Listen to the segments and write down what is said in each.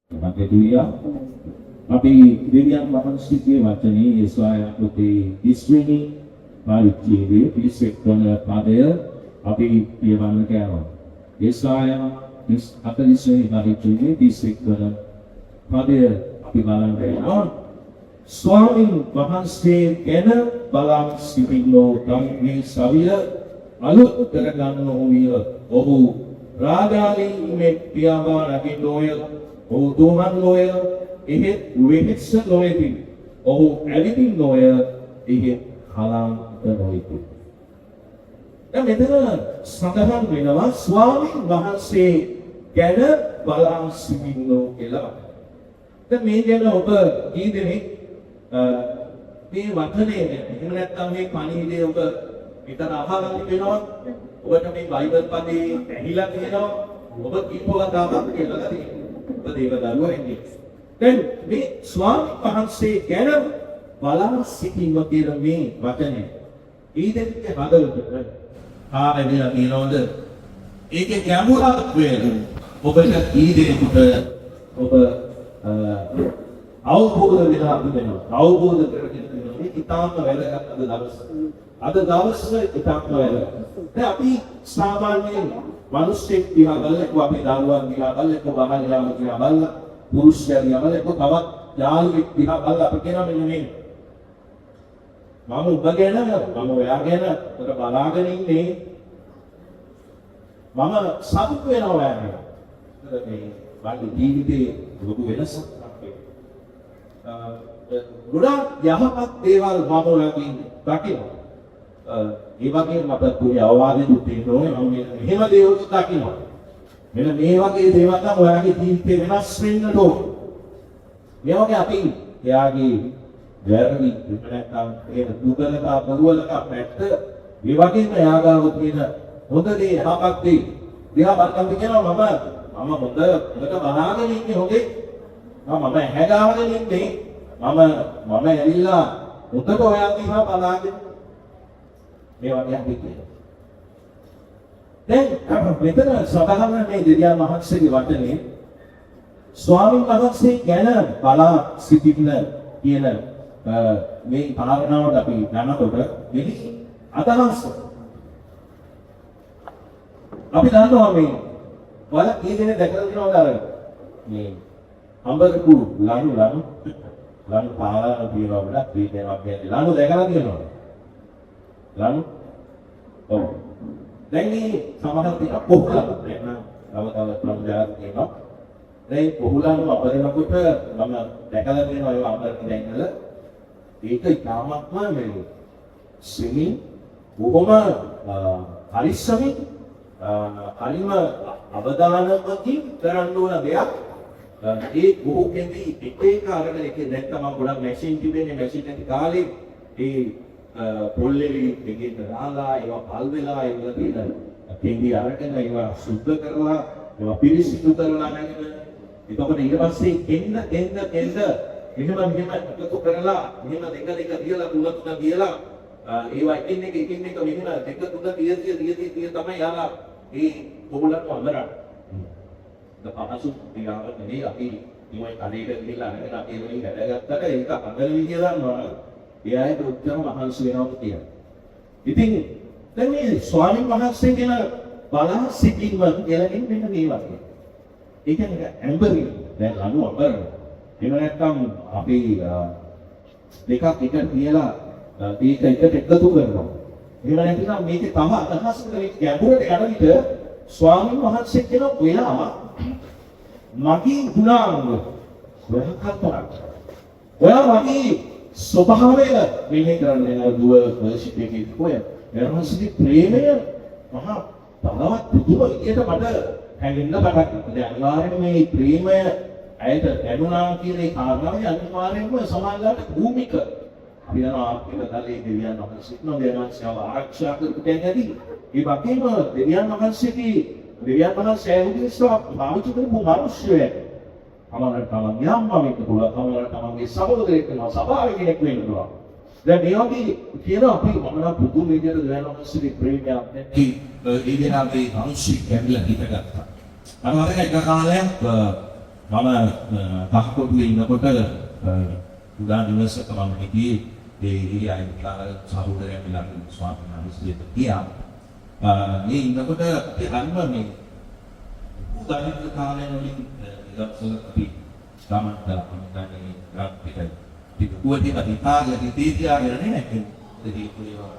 Maka itu ya. Tapi dirian makan sedikit macam ni, Yesaya putih istri mari jadi bisik kena pada, tapi dia mana kau? Yesaya akan istri mari jadi bisik kena pada, tapi mana kau? Suami bahasa kena balang sipilo kami sabia, alut terang noya, oh raja ni met piawa lagi noya, oh Tuhan noya. Ihit wihitsa noiti, oh everything noya ihit halang noiti. Dan metera sadahan menawa suami bahasa kena balang sibino ela. Dan media oba ini ni, ni watane ni, ini kami pani ini oba kita nama ni menawa, oba kami Bible pani hilang ni menawa, oba kipo agama ni lagi, oba deva daru ini. Dan මේ ස්වාමීන් වහන්සේ ගැන බලා සිටීම කියන මේ වචනේ ඊදෙන්නේ හදවතට ආරෙවිලා කියනවද ඒකේ ගැඹුරක් වෙන ඔබට ඊදෙනකොට ඔබ අවබෝධ වෙලා තිබෙනවා අවබෝධ කරගෙන තිබෙනවා මේ ඉතාම වැදගත් අද දවසේ ඉතාම වැදගත් දැන් අපි සාමාන්‍යයෙන් මිනිස්සෙක් දිහා බලලා අපි දරුවන් දිහා බලලා බහලා දිහා බලලා පුරුෂයා දිහා බලලා තවත් යාළුවෙක් දිහා බලලා අපි කියනවා මෙන්න මේ මම ඔබ ගැන මම ඔයා ගැන ඔබ බලාගෙන ඉන්නේ මම සතුට වෙනවා ඔයා ගැන. මේ වගේ ජීවිතේ ලොකු වෙනසක් ගොඩාක් යහපත් දේවල් මම ඔයාගෙන් දකිනවා. ඒ වගේම මට පුරි අවවාදෙත් තියෙනවා මම මෙහෙම දේවල් දකිනවා. මෙන්න මේ වගේ දේවල් නම් ඔයාගේ ජීවිතේ වෙනස් වෙන්න ඕන. මේ වගේ අපි එයාගේ වැරදි නැත්නම් ඒ දුබලතා බහුවලතා පැත්ත මේ වගේම එයාගාව තියෙන හොඳ දේ යහපත් දේ දිහා බලන්න කියනවා මම හොඳට බලාගෙන ඉන්නේ හොඳේ. මම හැගාගෙන ඉන්නේ මම ඇවිල්ලා හොඳට ඔයා දිහා බලාගෙන මේ වගේ අපි කියනවා. දැන් මෙතන සදාහන මේ දෙවියන් වහන්සේගේ වචනේ ස්වාමීන් වහන්සේ ගැන බලා සිටින්න කියන මේ කාරණාවට අපි යනකොට මෙහි අදහස අපි දන්නවා මේ වල කීදෙනේ දැකලා තියෙනවද අර මේ අඹරපු ලනු පාලා තියෙනවා වඩා කීදෙනවා කියන්නේ ලනු දැකලා තියෙනවද ලනු ඔව් දැන් මේ සමහර තියෙන පොහුලක් නේද තව තියෙනවා දැන් පොහුලන් අපරනකොට මම දැකලා තියෙනවා ඒවා අපරන දැන්වල ඒක ඉතාමත්ම මේ සිහින් බොහොම පරිස්සමින් හරිම අවධානයකින් කරන්න ඕන දෙයක්. ඒ බොහෝ කෙනෙක් එක අරගෙන එක දැන් තමයි ගොඩක් මැෂින් තිබෙන්නේ මැෂින් නැති කාලේ ඒ පොල්ලෙලි දෙකේ දාලා ඒවා පල් වෙලා ඒවල තියෙන කෙන්ඩි අරගෙන ඒවා සුද්ධ කරලා ඒවා පිරිසිදු කරලා නැගෙන එතකොට ඊට පස්සේ එන්න මෙහෙම එකතු කරලා මෙහෙම දෙක තියලා තුන තියලා ඒවා එකින් එක මෙහෙම දෙක තුන තිය තමයි යාලා ඒ පොහුලක් වඳරන්නේ. පහසු දිගාවක් නෙවෙයි අපි මේ කඩේට ගිහිල්ලා අරගෙන අපි වලින් වැඩගත්තට ඒක අඳල විදිය දන්නවා. එයාට උත්තර මහන්සි වෙනවා කියලා. ඉතින් දැන් මේ ස්වාමීන් වහන්සේ කියන බලා සිටීම කියලාකින් මෙන්න මේ වගේ. ඒ කියන්නේ ඇම්බරි දැන් අනු අපර එහෙම නැත්නම් අපි දෙකක් එකට තියලා ඒක එකට එකතු කරනවා. එහෙම නැත්නම් මේකේ තව අදහස් කරේ ගැඹුරට යන විට ස්වාමීන් වහන්සේ කියන ඔයා මගේ ගුණාංග වෙනකල්පනා ඔයා මගේ ස්වභාවය මෙහෙ කරන්නේ දුව වර්ෂිප් එකේ කොය එරහසිතේ ප්‍රේමය මහා තවත් පුදුම විදියට මට හැඟෙන්න පටන් ගත්තා. දැන් අනිවාර්යයෙන්ම මේ ප්‍රේමය ඇයට දැනුණා කියන ඒ කාරණාව අනිවාර්යයෙන්ම සමාජගත භූමික අපි යනවා ආත්මික තලයේ දෙවියන් වහන්සේ දෙවියන්ව ආරක්ෂා කරපු තැන ඇති. ඒ වගේම දෙවියන් වහන්සේ ඇහුදිස්වා පාවිච්චි කරපු මිනිස්සුය. තමන්ගේ අම්මා වෙන්න පුළුවන්, තමන්ගේ සහෝදරයෙක් වෙනවා, සභාවේ කෙනෙක් වෙන්න පුළුවන්. දැන් මේ වගේ කියන අපි මොනවා පුදුම විදියට දෙවියන් වහන්සේගේ ප්‍රේමයක් නැති ඒ දින අපි මිනිස්සු කැමිලා හිටගත්තා. අනිවාර්යයෙන් එක කාලයක් මම කහකොටුවේ ඉන්නකොට උදා දිවසක මම හිටියේ ඒ අයිතිකාර සහෝදරයන් ළඟ ස්වාමීන් වහන්සේට ගියා. මේ ඉන්නකොට ගන්න මේ උදාරිත කාලේ වලින් ඉලක්කල අපි ගමන් කරලා මම ගන්නේ පිටුවටි අධිකාරිය තීතියාගෙන නැහැ. ඒක ඒවා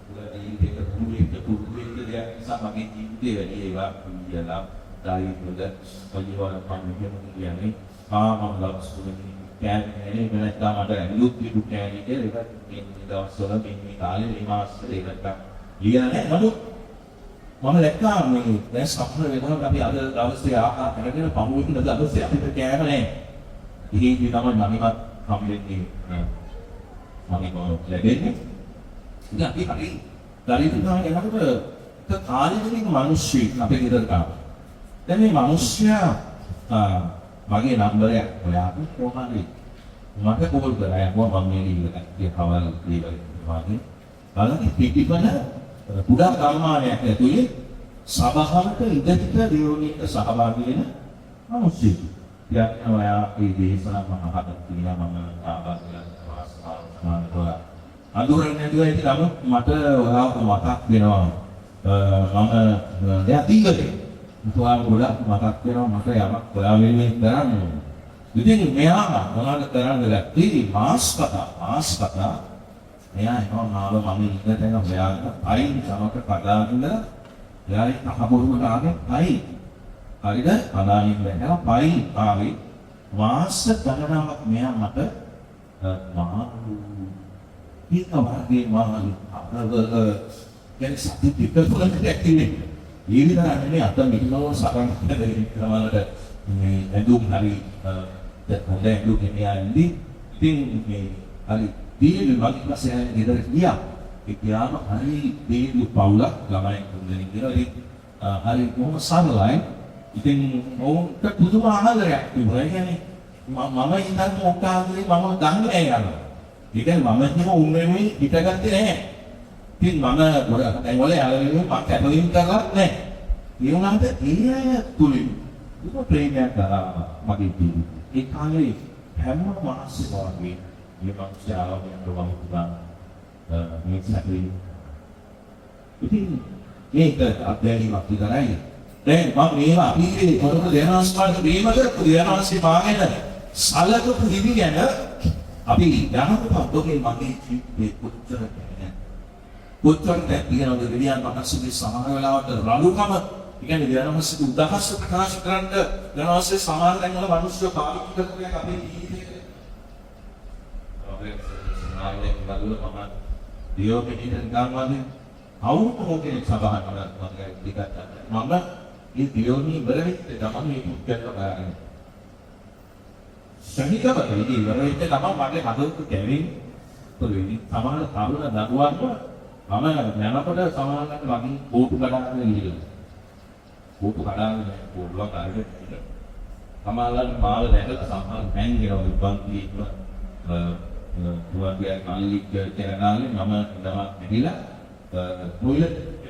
උදාරිත පුරුදු දෙයක් නිසා මගේ ජීවිතේ වැඩි ඒවා කියලා දායකවල පරිවර්තන පන්තියම මම ලක්ෂණ කෑනේ වෙනස් ගාමට ඇලුත් පිටු කෑනේ කියලා ඒක මේ දවස්වල මේ කාලේ මේ මාස දෙකකට ලියලා නැහැ. නමුත් මම දැක්කා මේ දැන් සම්පූර්ණ වෙනකොට අපි අද දවසේ ආහාර කරගෙන පමුණුකින් දවසේ අපිට කෑම නැහැ. ඉතින් තමයි මනිමත් හම්බෙන්නේ මම ලැබෙන්නේ. ඉතින් අපි හරි දරිද්‍රතාවය යනකොට එක කාලෙකින් මිනිස්සු අපේ ගෙදර කාවා. දැන් මේ මිනිස්සයා මගේ නම්බරයක් ඔයාට කොහොමද මට කෝල් කරා යනවා මම මේ ඉල්ලගත්තේ කවල් දීලා වගේ බලන්න පිටිපන පුඩා ගම්මානයක් ඇතුලේ සභාවක ඉඳිට දියුණියට සහභාගී වෙන මිනිස්සු. ඉතින් ඔයා මේ දේශනා මම අහකට කියලා මම ආබාධලා අඳුරන්නේ නැතුව ඉතින් මට ඔයාව මතක් වෙනවා. මම දැන් දීගලේ මුතුආ ගොඩක් මතක් වෙනවා මට යමක් ඔයා වෙනුවෙන් කරන්න ඕන. ඉතින් මෙයා මොනවද කරන්න ගත්තේ මාස් කතා මෙයා එනවා මාව මම ඉන්න තැන ඔයාට අයින් සමක කඩාගෙන එයායි අහබොරුවට ආගේ අයි හරිද අනානින් බැලලා පයි ආවේ මාස ගණනාවක් මෙයා මට ඉතවගේ අපව දැන් සත්‍ය පිටුලක් දැක්කේ ඊවිතරන්නේ අත මිලව සරන් දෙන්නේ ක්‍රමවලට මේ ඇඳුම් හරි හොඳ ඇඳුම් ගෙනියන්නේ ඉතින් මේ හරි දීලු වගේ පස්සේ ගෙදර ගියා ඒ ගියාම හරි දීලු පවුලක් ළමයි තුන්දෙනෙක් කියලා හරි කොහොම සරලයි ඉතින් ඕන්ට පුදුම ආදරයක් තිබුණා. ඒ කියන්නේ මම ඉඳන් මොකක්ද මම දන්නේ නැහැ යනවා. ඒ කියන්නේ මම හිම උන්වෙමි හිටගත්තේ නැහැ. ඉතින් මම දැන් වල යාළුවෝ මම කැපවීම කරලා නැහැ. ඒ වුණාට ඒ අය තුලින් දුක ප්‍රේමයක් කරා මගේ ජීවිතේ. ඒ කාලේ හැම මාසෙම වගේ මේ මාසාවකින් රොමන්තුනා මේ සැකේ. ඉතින් මේක අධ්‍යයනයක් විතරයි. දැන් මම මේවා අපේ පොරොත්තු දෙනාස් පාට ප්‍රේම කරපු දෙනාස්ගේ මාගෙන සලකපු හිවි ගැන අපි යනකොට ඔබේ මගේ ජීවිතේ කොච්චර කියනවාද විද්‍යාන් මනසුගේ සමාන වෙලාවට රළුකම කියන්නේ විද්‍යානමස්සේ උදාහස් ප්‍රකාශ කරන්න යනවාසේ සමාන දැන් වල මිනිස්සු පාවිච්චි කරපු එක අපේ ජීවිතේ අපේ සමාජයේ බලුව මම දියෝපෙටින් ගන්නවාද අවුරුදු මොකේ සබහන් කරනවා ටිකක් මම මේ දියෝනි ඉවර වෙච්ච ගමන් මේ පුත්කල ගන්න සහිතවදී ඉවර වෙච්ච ගමන් මගේ හදවත කැවෙන්නේ පොළොවේ සමාන තරුණ දරුවන්ව මම යනකොට සමානකට වගේ කෝටු කඩාගෙන ගිහිල්ලා. කෝටු කඩාගෙන පොළොව කාර්යයක් ඉතින්. සමානලන් මාව දැකලා සමාන හැංගෙනවා විපන්ති දුවගේ කල්ලික් කරනාලේ මම තමයි ඇවිල්ලා මොයිල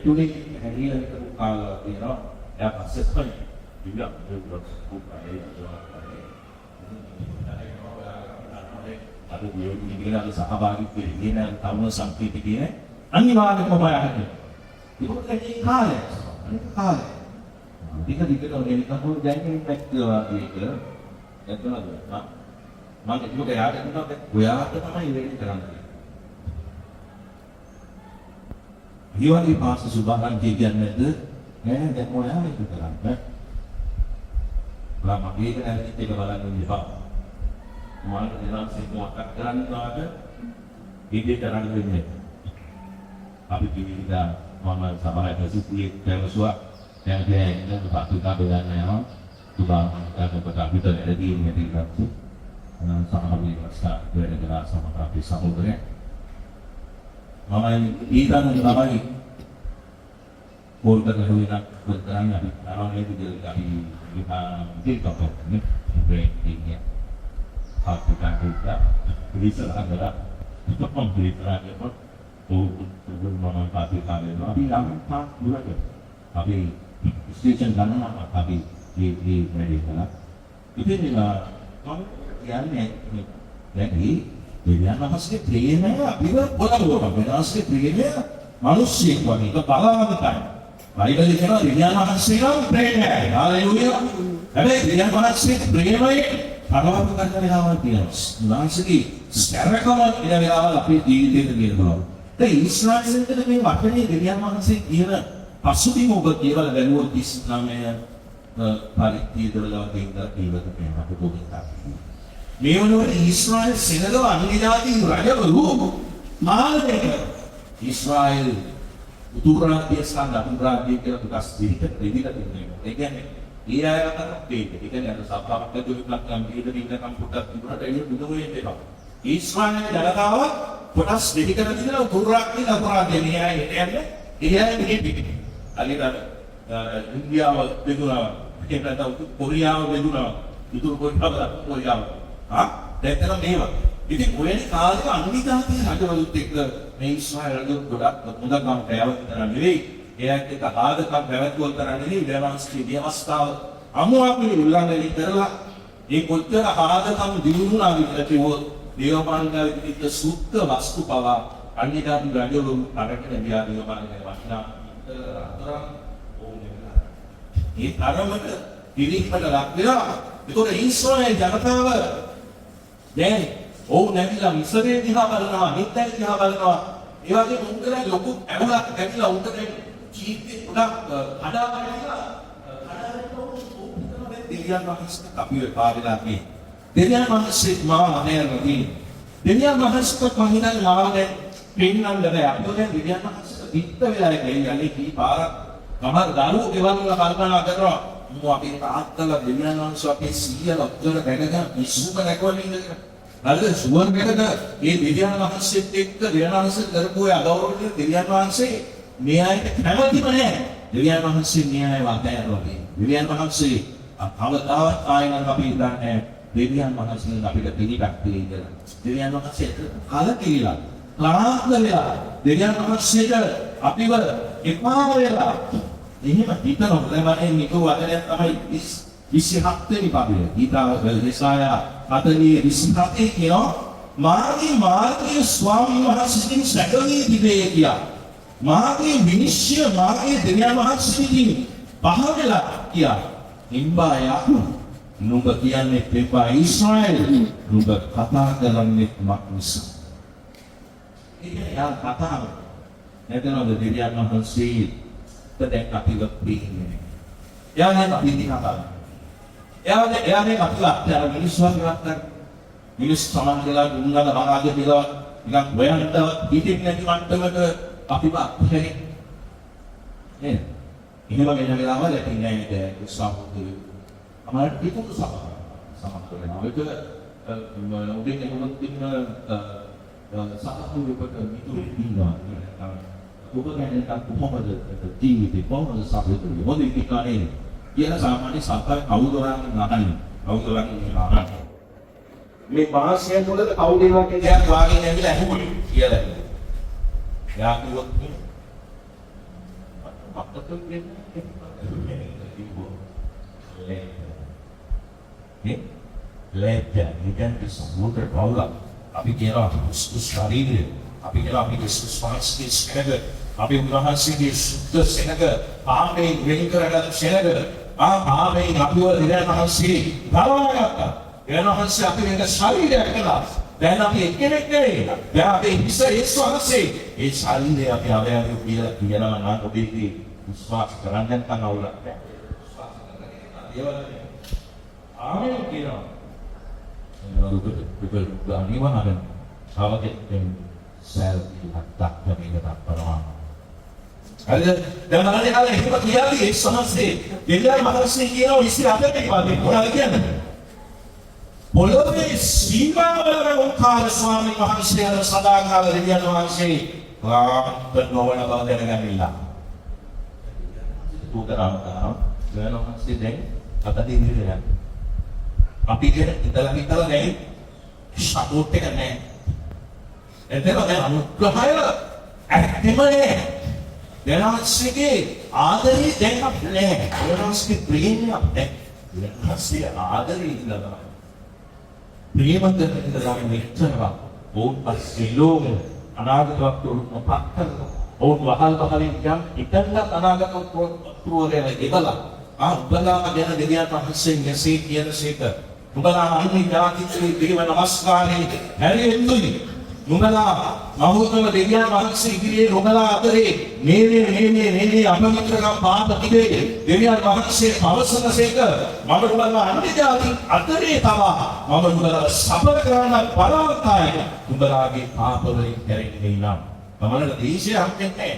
තුනේ හැංගිලා හිටපු කාලා තියෙනවා. එයා පස්සේ තමයි විවිධ කෝපය අද විවිධ සහභාගී වෙන්නේ තම සංකීර්ණයේ අනිවාර්යයෙන්ම බලන්න. ඒක කාලය. ටික ටික ඔය කපුර දැන්නේ පැක්කවා ඒක. එතනද මම ඒක යාට කියනවා ඔයාට තමයි ඉවෙන්නේ කරන්නේ. ඊවලි පාස සුභාන් කියන්නේ නෑ දැන් ඔයා මේක කරන්නේ. මම මේක නැතිත් එක බලන්න ඉපා. මම දෙනවා සිද්ධාක් කරන්නවාට ඉන්නේ කරන්න වෙන්නේ. අපි කිවිදා මම සමහරවිට සුපුලේ දැවසුවා දැන් දැන් පතුකා බෙදන්න යනවා තුබා කරනකොට අපිට වැඩි නැති කප්පු සමහරවිට වස්තා වැඩ කරලා සමහර අපි සමුද්‍රේ මම ඊතන තමයි පොල්කට හොයන කරන්නේ අපි ආරෝණයේ විදිහට අපි විකල්පයක් නේ බ්‍රේක් එකේ හත්කා දුක්ඛ විසලා කරා කොම්ප්ලීට් කරලා මම පාති කාලේ අපි ළඟ පාස් දුරට අපි ස්ටේෂන් ගන්නවා අපි මේ වැඩි කළා ඉතින් මම කියන්නේ දැන් දෙවියන් වහන්සේගේ ප්‍රේමය අපිව පොළඹවනවා. වෙනස්ගේ ප්‍රේමය මිනිස්සෙක් වගේ ඒක බලාගන්නයි. බයිබලයේ කියනවා දෙවියන් වහන්සේගේ ප්‍රේමයයි. හාලෙලූයා. හැබැයි දෙවියන් වහන්සේගේ ප්‍රේමය පරවපු ගන්න වෙලාවල් තියෙනවා. උන්වහන්සේගේ ස්ථරකම ඉන වෙලාවල් අපේ ජීවිතේට තියෙනවා. ඒ ඊශ්‍රායෙලෙන්ද මේ වචනේ දෙවියන් වහන්සේ කියන පසුබිම ඔබ කියලා දැනුවොත් 39 පරිත්‍යාගවල තියෙන කීවක වෙනවා පොතේ. මේ වුණොත් ඊශ්‍රායෙල් සෙනගව අන්‍යජාති රජවරු මාළේක ඊශ්‍රායෙල් උතුරාදී ස්කන්ධ අනුරාධ්‍ය කියලා තුකස් දෙහිට දෙවිලා තිබෙනවා. ඒ කියන්නේ ඒ අය අතර දෙක. ඒ කියන්නේ අර සබ්බක්ක දුක්ලක් කම්පීට දිනකම් පුටක් තිබුණාට ඒක දුදුවේ දෙනවා. ඊශ්‍රායෙල් ජනතාව කොටස් දෙකකට තිබෙනවා උතුරාදී අනුරාධ්‍ය න්‍යාය කියන්නේ ඒ අය දෙකේ. අලිගල ඉන්දියාව බෙදුනවා. ඒකට කොරියාව බෙදුනවා. ඉතුරු කොරියාව දැක්කම මේවා. ඉතින් ඔයනේ කාලේ අනිදාති රජවලුත් එක්ක මේ ඊශ්‍රායෙල් රජු ගොඩක් මුදගම් පැවැත්තරා නෙවෙයි. එයාට එක ආදකම් පැවැත්වුවල් තරන්නේ නෙවෙයි. දේවාංශයේ අවස්ථාව අමුවාපිලි උල්ලංඝනය කරලා ඒ කොච්චර ආදකම් දිනුනා විතර කිව්වොත් දේවපාලනයේ පිට සුද්ධ වස්තු පවා අනිදාති රජවලු අරගෙන ගියා දේවපාලනයේ වටිනා අතරම් ඕනේ. ඒ තරමට පිළිපද ලක් වෙනවා. ඒතකොට ඊශ්‍රායෙල් ජනතාව දැන් ඔව් නැතිලා මිසරේ දිහා බලනවා හිතේ දිහා බලනවා ඒ වගේ උන්කරේ ලොකු ඇමුලක් ඇවිල්ලා උන්කරේ ජීවිතේ ගොඩක් හදාගන්නවා දෙවියන් වහන්සේ අපිව පාවිලා මේ දෙවියන් වහන්සේ මා අනේරදී දෙවියන් වහන්සේ මහිනා ලාවනේ පින්නන් දැය අපිට දෙවියන් වහන්සේ පිට වෙලා ගියන්නේ කී පාරක් කමර දරුවෝ ගෙවල් වල කල්පනා කරනවා මම අපේ තාත්තලා දෙවියන් වහන්සේ අපේ සීයලා ඔක්කොම දැකගෙන විශ්ුක නැකවලින් ඉඳලා නේද සුවර්ගයකට මේ දෙවියන් වහන්සේත් එක්ක දෙවියන් වහන්සේ කරපු ඒ අගෞරවය දෙවියන් වහන්සේ මේ අයට කැමතිම නෑ දෙවියන් වහන්සේ මේ අය වදෑරුවා දෙවියන් වහන්සේ අවතාවත් ආයනන් අපි ඉඳන්නේ දෙවියන් වහන්සේ අපිට පිළිගත් දෙයක් දෙවියන් වහන්සේ කලකිරීලා ක්ලාන්ත වෙලා දෙවියන් වහන්සේට අපිව එපා වෙලා එහෙම හිතනවා දැන් මේක වදනයක් තමයි 27 වෙනි පාඩුවේ ඊතා අතනිය 27 කියනවා මාගේ ස්වාමීන් වහන්සේගෙන් සැකවී තිබේ කියලා. මාගේ විනිශ්චය මාගේ දෙවියන් වහන්සේගෙන් පහදලා කියලා. ඉම්බාය නුඹ කියන්නේ දෙපා ඊශ්‍රායෙල් නුඹ කතා කරන්නේ මක්නිස. ඒක කතාව. නැතනොත් දෙවියන් වහන්සේ දැන් අපිව පිළිගන්නේ. එයානේ අපි දිහා එයානේ අපිට අර මිනිස්සුන්ගේවත් මිනිස් සමාජලා දුන්නා බාගය කියලා නිකන් හොයන්නත් පිටින් නැති මට්ටමක අපිව අත්හැරේ නේද? එහෙම වෙන වෙලාවල ඉන්නේ ඒක උත්සාහවලු අමාරු පිටු සමහර වෙලාවට උදේ එමුත් ඉන්න සාහතු විපත මිතුරු ඉන්නවා ඔබ ගැන කොහොමද ජීවිතේ කොහොමද සාපේක්ෂව මොකද කියන්නේ කියලා සාමාන්‍ය සත්‍ය කවුරුරන් නැතන්නේ කවුරුරන් නැතන්නේ මේ භාෂය තුළ කවුද වගේ දෙයක් වාගේ නැවිලා ඇහුවොත් කියලා යා කිව්වොත් අපතට වෙන්නේ ලැජ්ජ නිකන් සම්මුඛ බවලා අපි කියනවා ශරීරය අපි කියනවා අපි ස්පර්ශයේ සෙනග අපි උන්වහන්සේගේ සුද්ධ සෙනග ආමේ වෙන් කරගත් සෙනග ආමේ අපිව ඉරණහන්සේ ගලවගත්තා ඉරණහන්සේ අපි වෙන ශරීරයක් කළා දැන් අපි එක්කෙනෙක් නෙවෙයි දැන් අපි ඉස්සරහසේ ඒ ශරීරය අපි අවයවය කියලා කියනවා නම් ඔබේ විශ්වාස කරන්න නැත්නම් අවුලක් නැහැ විශ්වාස කරගන්න ආමේ කියනවා People අනිවාර්යෙන් සාවකෙන් සල්ලි හත්ක් මේකට අපරනවා. හරිද? දැන් අනේ කාලේ හිත කියාවි ඒ සමස්තේ දෙවියන් වහන්සේ කියනවා ඉස්සර අපිට පාදේ මොනවද කියන්නේ? පොළොවේ සීමාවල උන්කාර ස්වාමීන් වහන්සේ අර සදාකාල දෙවියන් වහන්සේ වාපත් නොවන බව දැනගන්නිලා. උදරාම දෙවියන් වහන්සේ දැන් අතදී ඉන්නේ අපි කියන ඉතලා දැන් සපෝට් එක නැහැ. එතන දැන් අනුග්‍රහය ඇත්තම නැහැ. දෙනාස්ගේ ආදරේ දැන් අපේ නැහැ. දෙනාස්ගේ ප්‍රේමය අපේ. Kasih ada di dalam. Prima dengan dalam mitra, oh pasilong, anak waktu mempakar, oh bahal yang ikanlah anak waktu keluar yang itulah. Bala dia dia pasing nasi dia nasi ter. Bala ini jadi itu dia namaskar ini. Hari itu Nungala, mahu tu dia masih gini nungala teri, ni apa mereka bawa begini, dia masih bawa sana seker, mahu nungala ane jadi teri tawa, mahu nungala sabar kerana parah tay, nungala lagi apa beri kering ini nam, mana di sini hamil ni,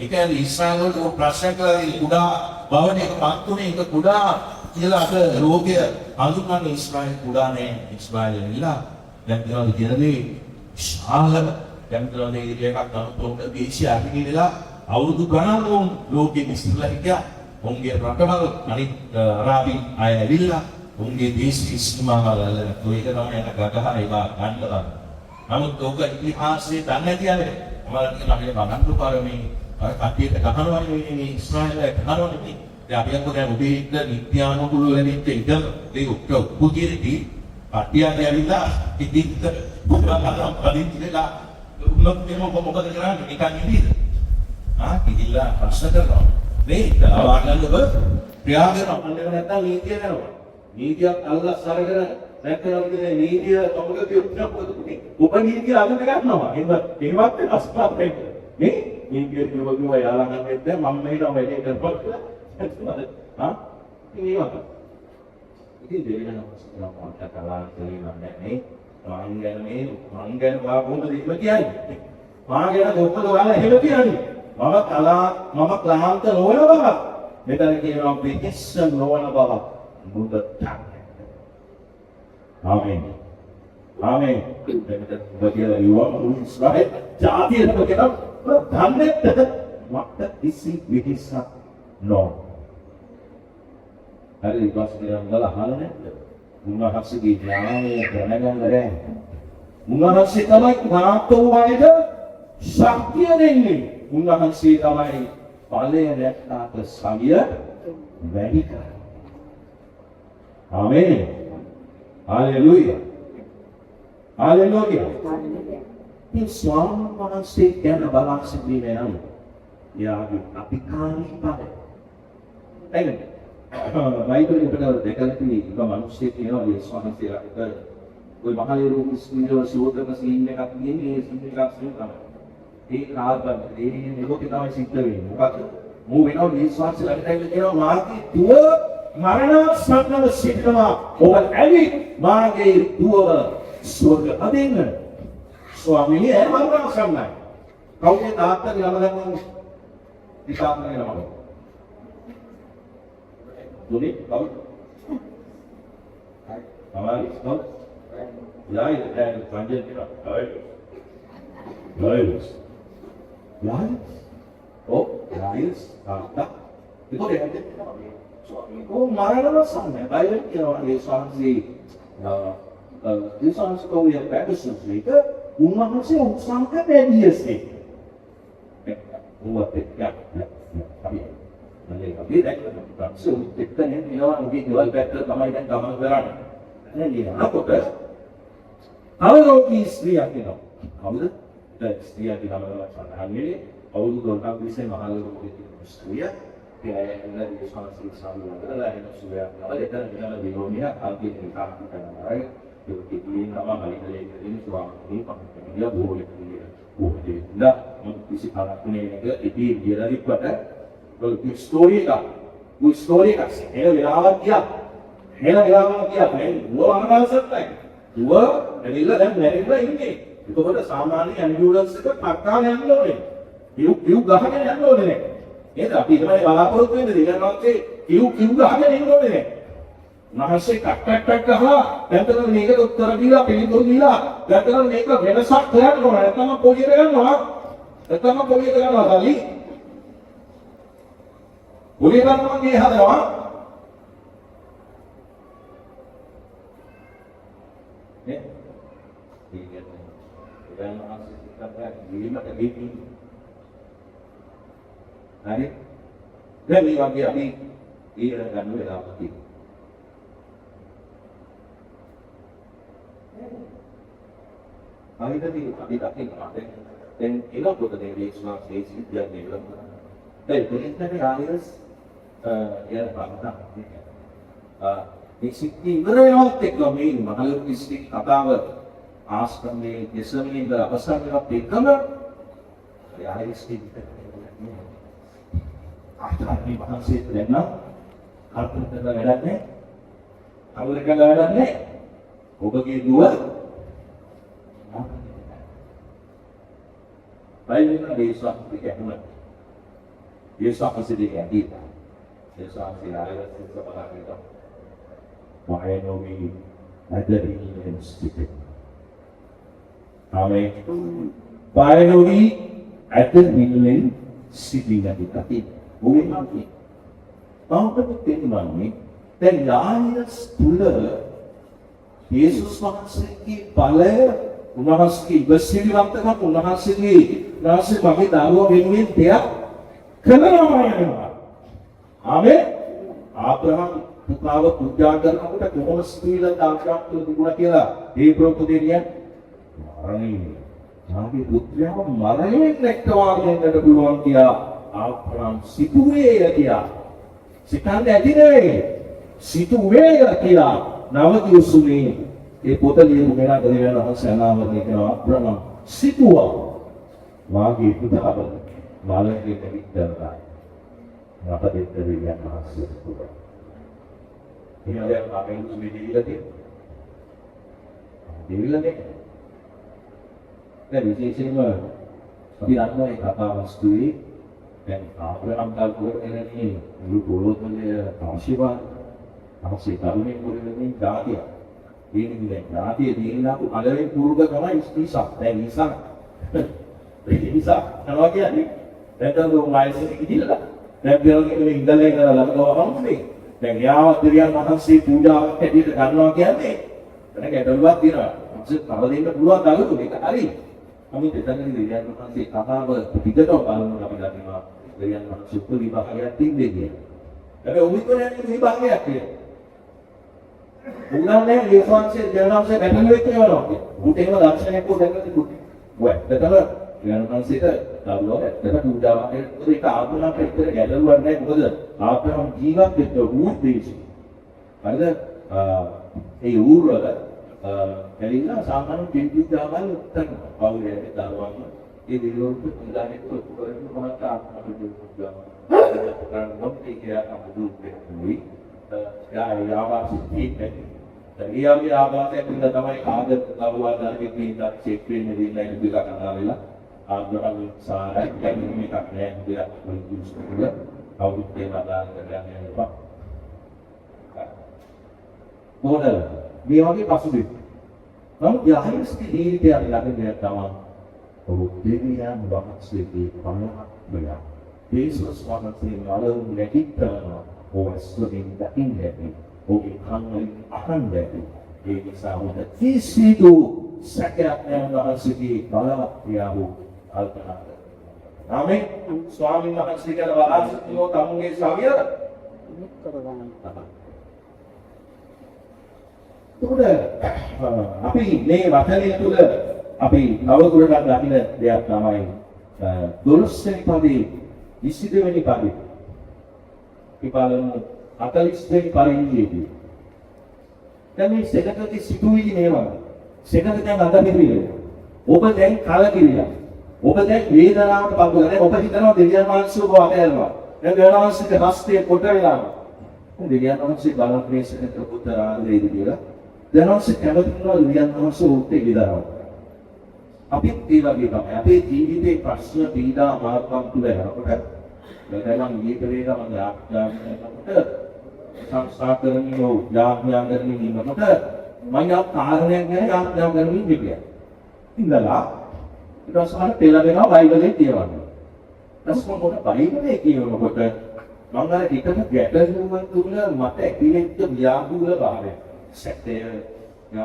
ikan Israel tu prasyak lagi kuda, bawa ni bantu ni ikut kuda, ialah ada rohnya, alukan Israel kuda ni Israel ni lah, dan dia lagi Salah yang telah dia kata untuk di Asia ini adalah awal ganang logi istilah dia ongge prakal ani rabi ayadilla ongge desi semangal tu itu namanya gagah iba antara namun toga itihas tanah dia malah kita bangan tu para ni tapi kahana ini Israel kahana ini dia yang punya ubi dan tiang dulu ini tinggal di ukau putih di dia lah itu bukan paling tidak memang pemuka terang ikan ini inilah masalah ni awak kan tu prihatin anda kata nidia kan nidia Allah sarga saya kalau kita nidia tomuka dia bukan nidia aku tak nama hebat asbab ni nidia juga yalangan itu mamai dah macam terbuat ini apa ini dia yang masalah kontak kalah dari mana ni Manggan babu tu bagian. Manggan tu tu ada bagian. Mama kelam tu lawan apa? Mereka ni orang bisnes lawan apa? Muda tak. Amin. Mereka bagian luar Israel. Jadi apa kita? Tanda makna isi biasa no. Hari ini pas kita mengalah hal ni. Bunga hasil di jalan yang ada. Bunga hasil tamai ngato aja sakya ini. Bunga hasil tamai paling ada kesakya Amerika. Amin. Haleluya. Ini semua hasil yang balance di dalam. Ya, tapi kali pada. Tengok. Baik itu benar dekat ini juga manusia ini dia suami saya kita कोई महाले रूप में जो शिवोत्तर का scene में काफी ये scene में काफी सीन था एक रात पर ये देखो कितना मैं सीखते हुए वो बिना ये स्वाद से लगता है कि माँ की दुआ मारना सपना सीखना और ऐसी माँ के दुआ स्वर्ग अधीन स्वामी ये है मारना सपना है कौन ये दाता निकालने को किताब में लगा Dunia, kau, hamaris, kau, lain, panjang kita, lain, oh, lain, tak, itu dia ada, oh, marah lah sana, baik dia orang Yesus Yesus kau yang bagus sendiri, ke, rumah masih sangka dia sih, buat tiap, tapi Tapi dah so kita ni orang mungkin jual better kamai dan kamai beran. Ini dia. Apa tu? Kalau istri yang kita, kamu tu istri yang kita mahu macam ni, awak tu orang bisa mahal tu istri ya. Dia yang ada sama sama adalah yang sudah. Kalau kita nak di dunia, kalau kita nak kita ini nama balik ini suami ini dia boleh dia. Dah mesti anak ni dia dari pada Kalau story ka, Hena bilawan kia, dua orang selesai, dua, dan inilah ini. Itu pada sama ni endurance itu pakar yang lo ni, hiu gahnya yang lo ni. Ini tapi mana balapur tu ini dengan nanti hiu gahnya yang lo ni. Nasi tak kah, dan terus ni ke dokter bila, pilih bila, dan terus ni ke kena sak terang lo, dan terus pergi dengan lo, kali. Boleh kan memang dia ada orang? Ya, dia dan masih kita lima kali ini. Hari, dan lima kali ini akan berlaku. අනිතදී අපි දකිනවා දැන් එනකොට මේ දේශනා ශේෂිතයන් නෙවෙයි. ඒ දෙන්නේ ආයෙත් යන පාඩම්. මේ සිද්ධි ඉවරයවත් එක්ක මේ මහලු කිසි කතාව ආශ්‍රමයේ දෙසමින් ඉඳලා අවසන් වෙනත් එකම ආයෙත් සිද්ධි ආත්මී මහන්සිය දෙන්න අර්ථයෙන් වැඩක් නැහැ. අවුලක වැඩක් නැහැ. ඔබගේ දුව බයිබලයේ දේශනා කියනවා. දේශනා පොතේ කියනවා. දේශනා සිනාරේ සිස්තපලා කියනවා. වහයනෝමි ඇදරින් සිටින. ආමේ. වහයනෝමි ඇදරින් සිටින විදිහට මොකක්ද? අවුරුදු දෙකමනේ දැන් යානිස් තුල යේසුස් වහන්සේගේ බලය උන්වහන්සේගේ ඉවසිලිවන්තකම උන්වහන්සේගේ මගේ දරුවා වෙනුවෙන් දෙයක් කරනවා යනවා. ආමේ. ආබ්‍රහම් පුතාව පූජා කරනකොට කොහොම ස්ත්‍රීලා දායකත්ව දුන්නා කියලා ඒ ප්‍රොපෝදේනිය මරණය. මාගේ පුත්‍රයාව මරණයෙන් නැක්කවා දෙන්නට පුළුවන් කියලා ආබ්‍රහම් සිතුවේ කියලා. සිතන්නේ ඇති නෙවෙයි. සිතුවේ කියලා නවදියුසුනේ ඒ පොත ලියපු කෙනා දෙවියන් වහන්සේ අනාවරණය කරන ආබ්‍රහම් සිතුවා. මාගේ පුතාව මරණයෙන් නැගිටලා මට දෙන්න දෙවියන් වහන්සේ පුතා. ඉතින් අපි සුවිදිලා තියෙනවා. දෙවිලනේ. දැන් විශේෂයෙන්ම අපි අන්නවා ඒ කතා වස්තුවේ දැන් ආබ්‍රහම් කල්පෝරන්නේ මුළු ගෝලෝත්මයේ අවශ්‍ය කරුණේ පුරන්නේ ධාතිය. ඒ ධාතිය දිනනාපු අලවේ පුරුක තමයි ඉස්සා. දැන් ඉස්සා. කරනවා කියන්නේ දැන් උන් වයසේ ඉඳලා දැන් බෙල්ගේ ඉඳලා කරලා ළමවන්නේ. දැන් යාව දෙවියන් වහන්සේ පූජාවක් හැටියට ගන්නවා කියන්නේ එතන ගැටලුවක් තියෙනවා. මොකද තව දෙන්න පුළුවන් දලු මේක හරි. අපි දෙතනදී දෙවියන් වහන්සේ කතාව පිටතට බලනවා අපි දන්නවා දෙවියන් වහන්සේ සුප විභාගයක් තිබ්බේ කියලා. හැබැයි උමිතෝනේ විභාගයක් කියලා. උගන්නේ යේසුස්ගේ ජනනාංශය බැටළු වෙච්ච ඒවා. උටේම දර්ශනයක් පොදෙන්න තිබුණේ. ඔය දෙතන දෙවියන් වහන්සේට දරුවා ඇත්තට පූජාවක් ඒක ආත්මනා පෙත්තට ගැටලුවක් නැහැ. මොකද ආත්මම් ජීවත් වෙච්ච ඌ දේශි. හරිද? ඒ ඌරවල එළිනා සාමාන්‍ය පිළිපිටාවල් උත්තරනවා. පවුලේ දරුවන් ඒ විලෝප උදාහරණයක් කරගෙන මොනවාට අපිට පුළුවන්. කරන මොකක්ද කියලා අපිට දෙන්නේ. යාවාසිතේ ඊයගේ ආවාසයෙන් ඉඳලා තමයි ආද දරුවා දරුවෙක් ඉඳලා චෙක් වෙන්නේ දෙන්නයි කියලා කතා වෙලා ආග්‍රහම සාරයි කැමීම එකක් නෑ කියලා මොකද කියලා අවුත් දේවල් කරගෙන යනවා. මොකද මේ වගේ පසුබිම්. නමුත් යහිස්කි ජීවිතය ළඟදී තමයි ඔහු දෙවියන් වහන්සේගේ පණක් වෙලා. යේසුස් වහන්සේ වලු නැගිටනවා. ඔවස්වලින් දකින්නේ. ඔහුගේ කන්වලින් අහන්නේ. ඒ නිසා උන්ට කිසිදු සැකයක් නැහැ වහන්සේගේ බලවත් ක්‍රියාව කල්පනා කරනවා. ආමේන්. ස්වාමීන් වහන්සේ කියලා වාසිතෝ තමුගේ ශ්‍රාවිය කරගන්න. අපි මේ වචනය තුළ අපි තවදුරටත් දකින දෙයක් තමයි 12 වෙනි පදේ 22 වෙනි පදේ. ඉපාලන 40 වෙනි පරිච්ඡේදයේ. දැන් මේ සෙකටදී සිටුවී නේවා. සෙකට දැන් අඳ පිළිවිල. ඔබ දැන් කලකිරිලා. ඔබ දැන් වේදනාවට පගුලනේ ඔබ හිතනවා දෙවියන් වහන්සේ ඔබ අපේනවා. දැන් දෙවියන් වහන්සේගේ හස්තයේ කොට වෙලා. දෙවියන් වහන්සේ බලපෑසකට උත්තර ආදරේ දීලා දැනවසේ කැමතිනවා දෙවියන් වහන්සේ උත්තේ විදාරව. අපි ඒ වගේ තමයි. අපේ ජීවිතේ ප්‍රශ්න පීඩා මාර්ගම් තුල යනකොට දැන් ඊපරේ ගමන් යාඥාකට සංස්කාර කරමිනෝ යාඥා කරමින් ඉන්නකොට මම ආ කාරණයක් ගැන යාඥා කරමින් ඉන්නේ. ඉඳලා ඊට පස්සේ පෙළවෙනවා බයිබලයේ කියවන්නේ. ඊට පස්සේ බයිබලයේ කියනකොට මම අර ටිකට ගැටලුවක් තුල මට ඇකිලෙච්ච ව්‍යාකූල භාවය. සත්‍යය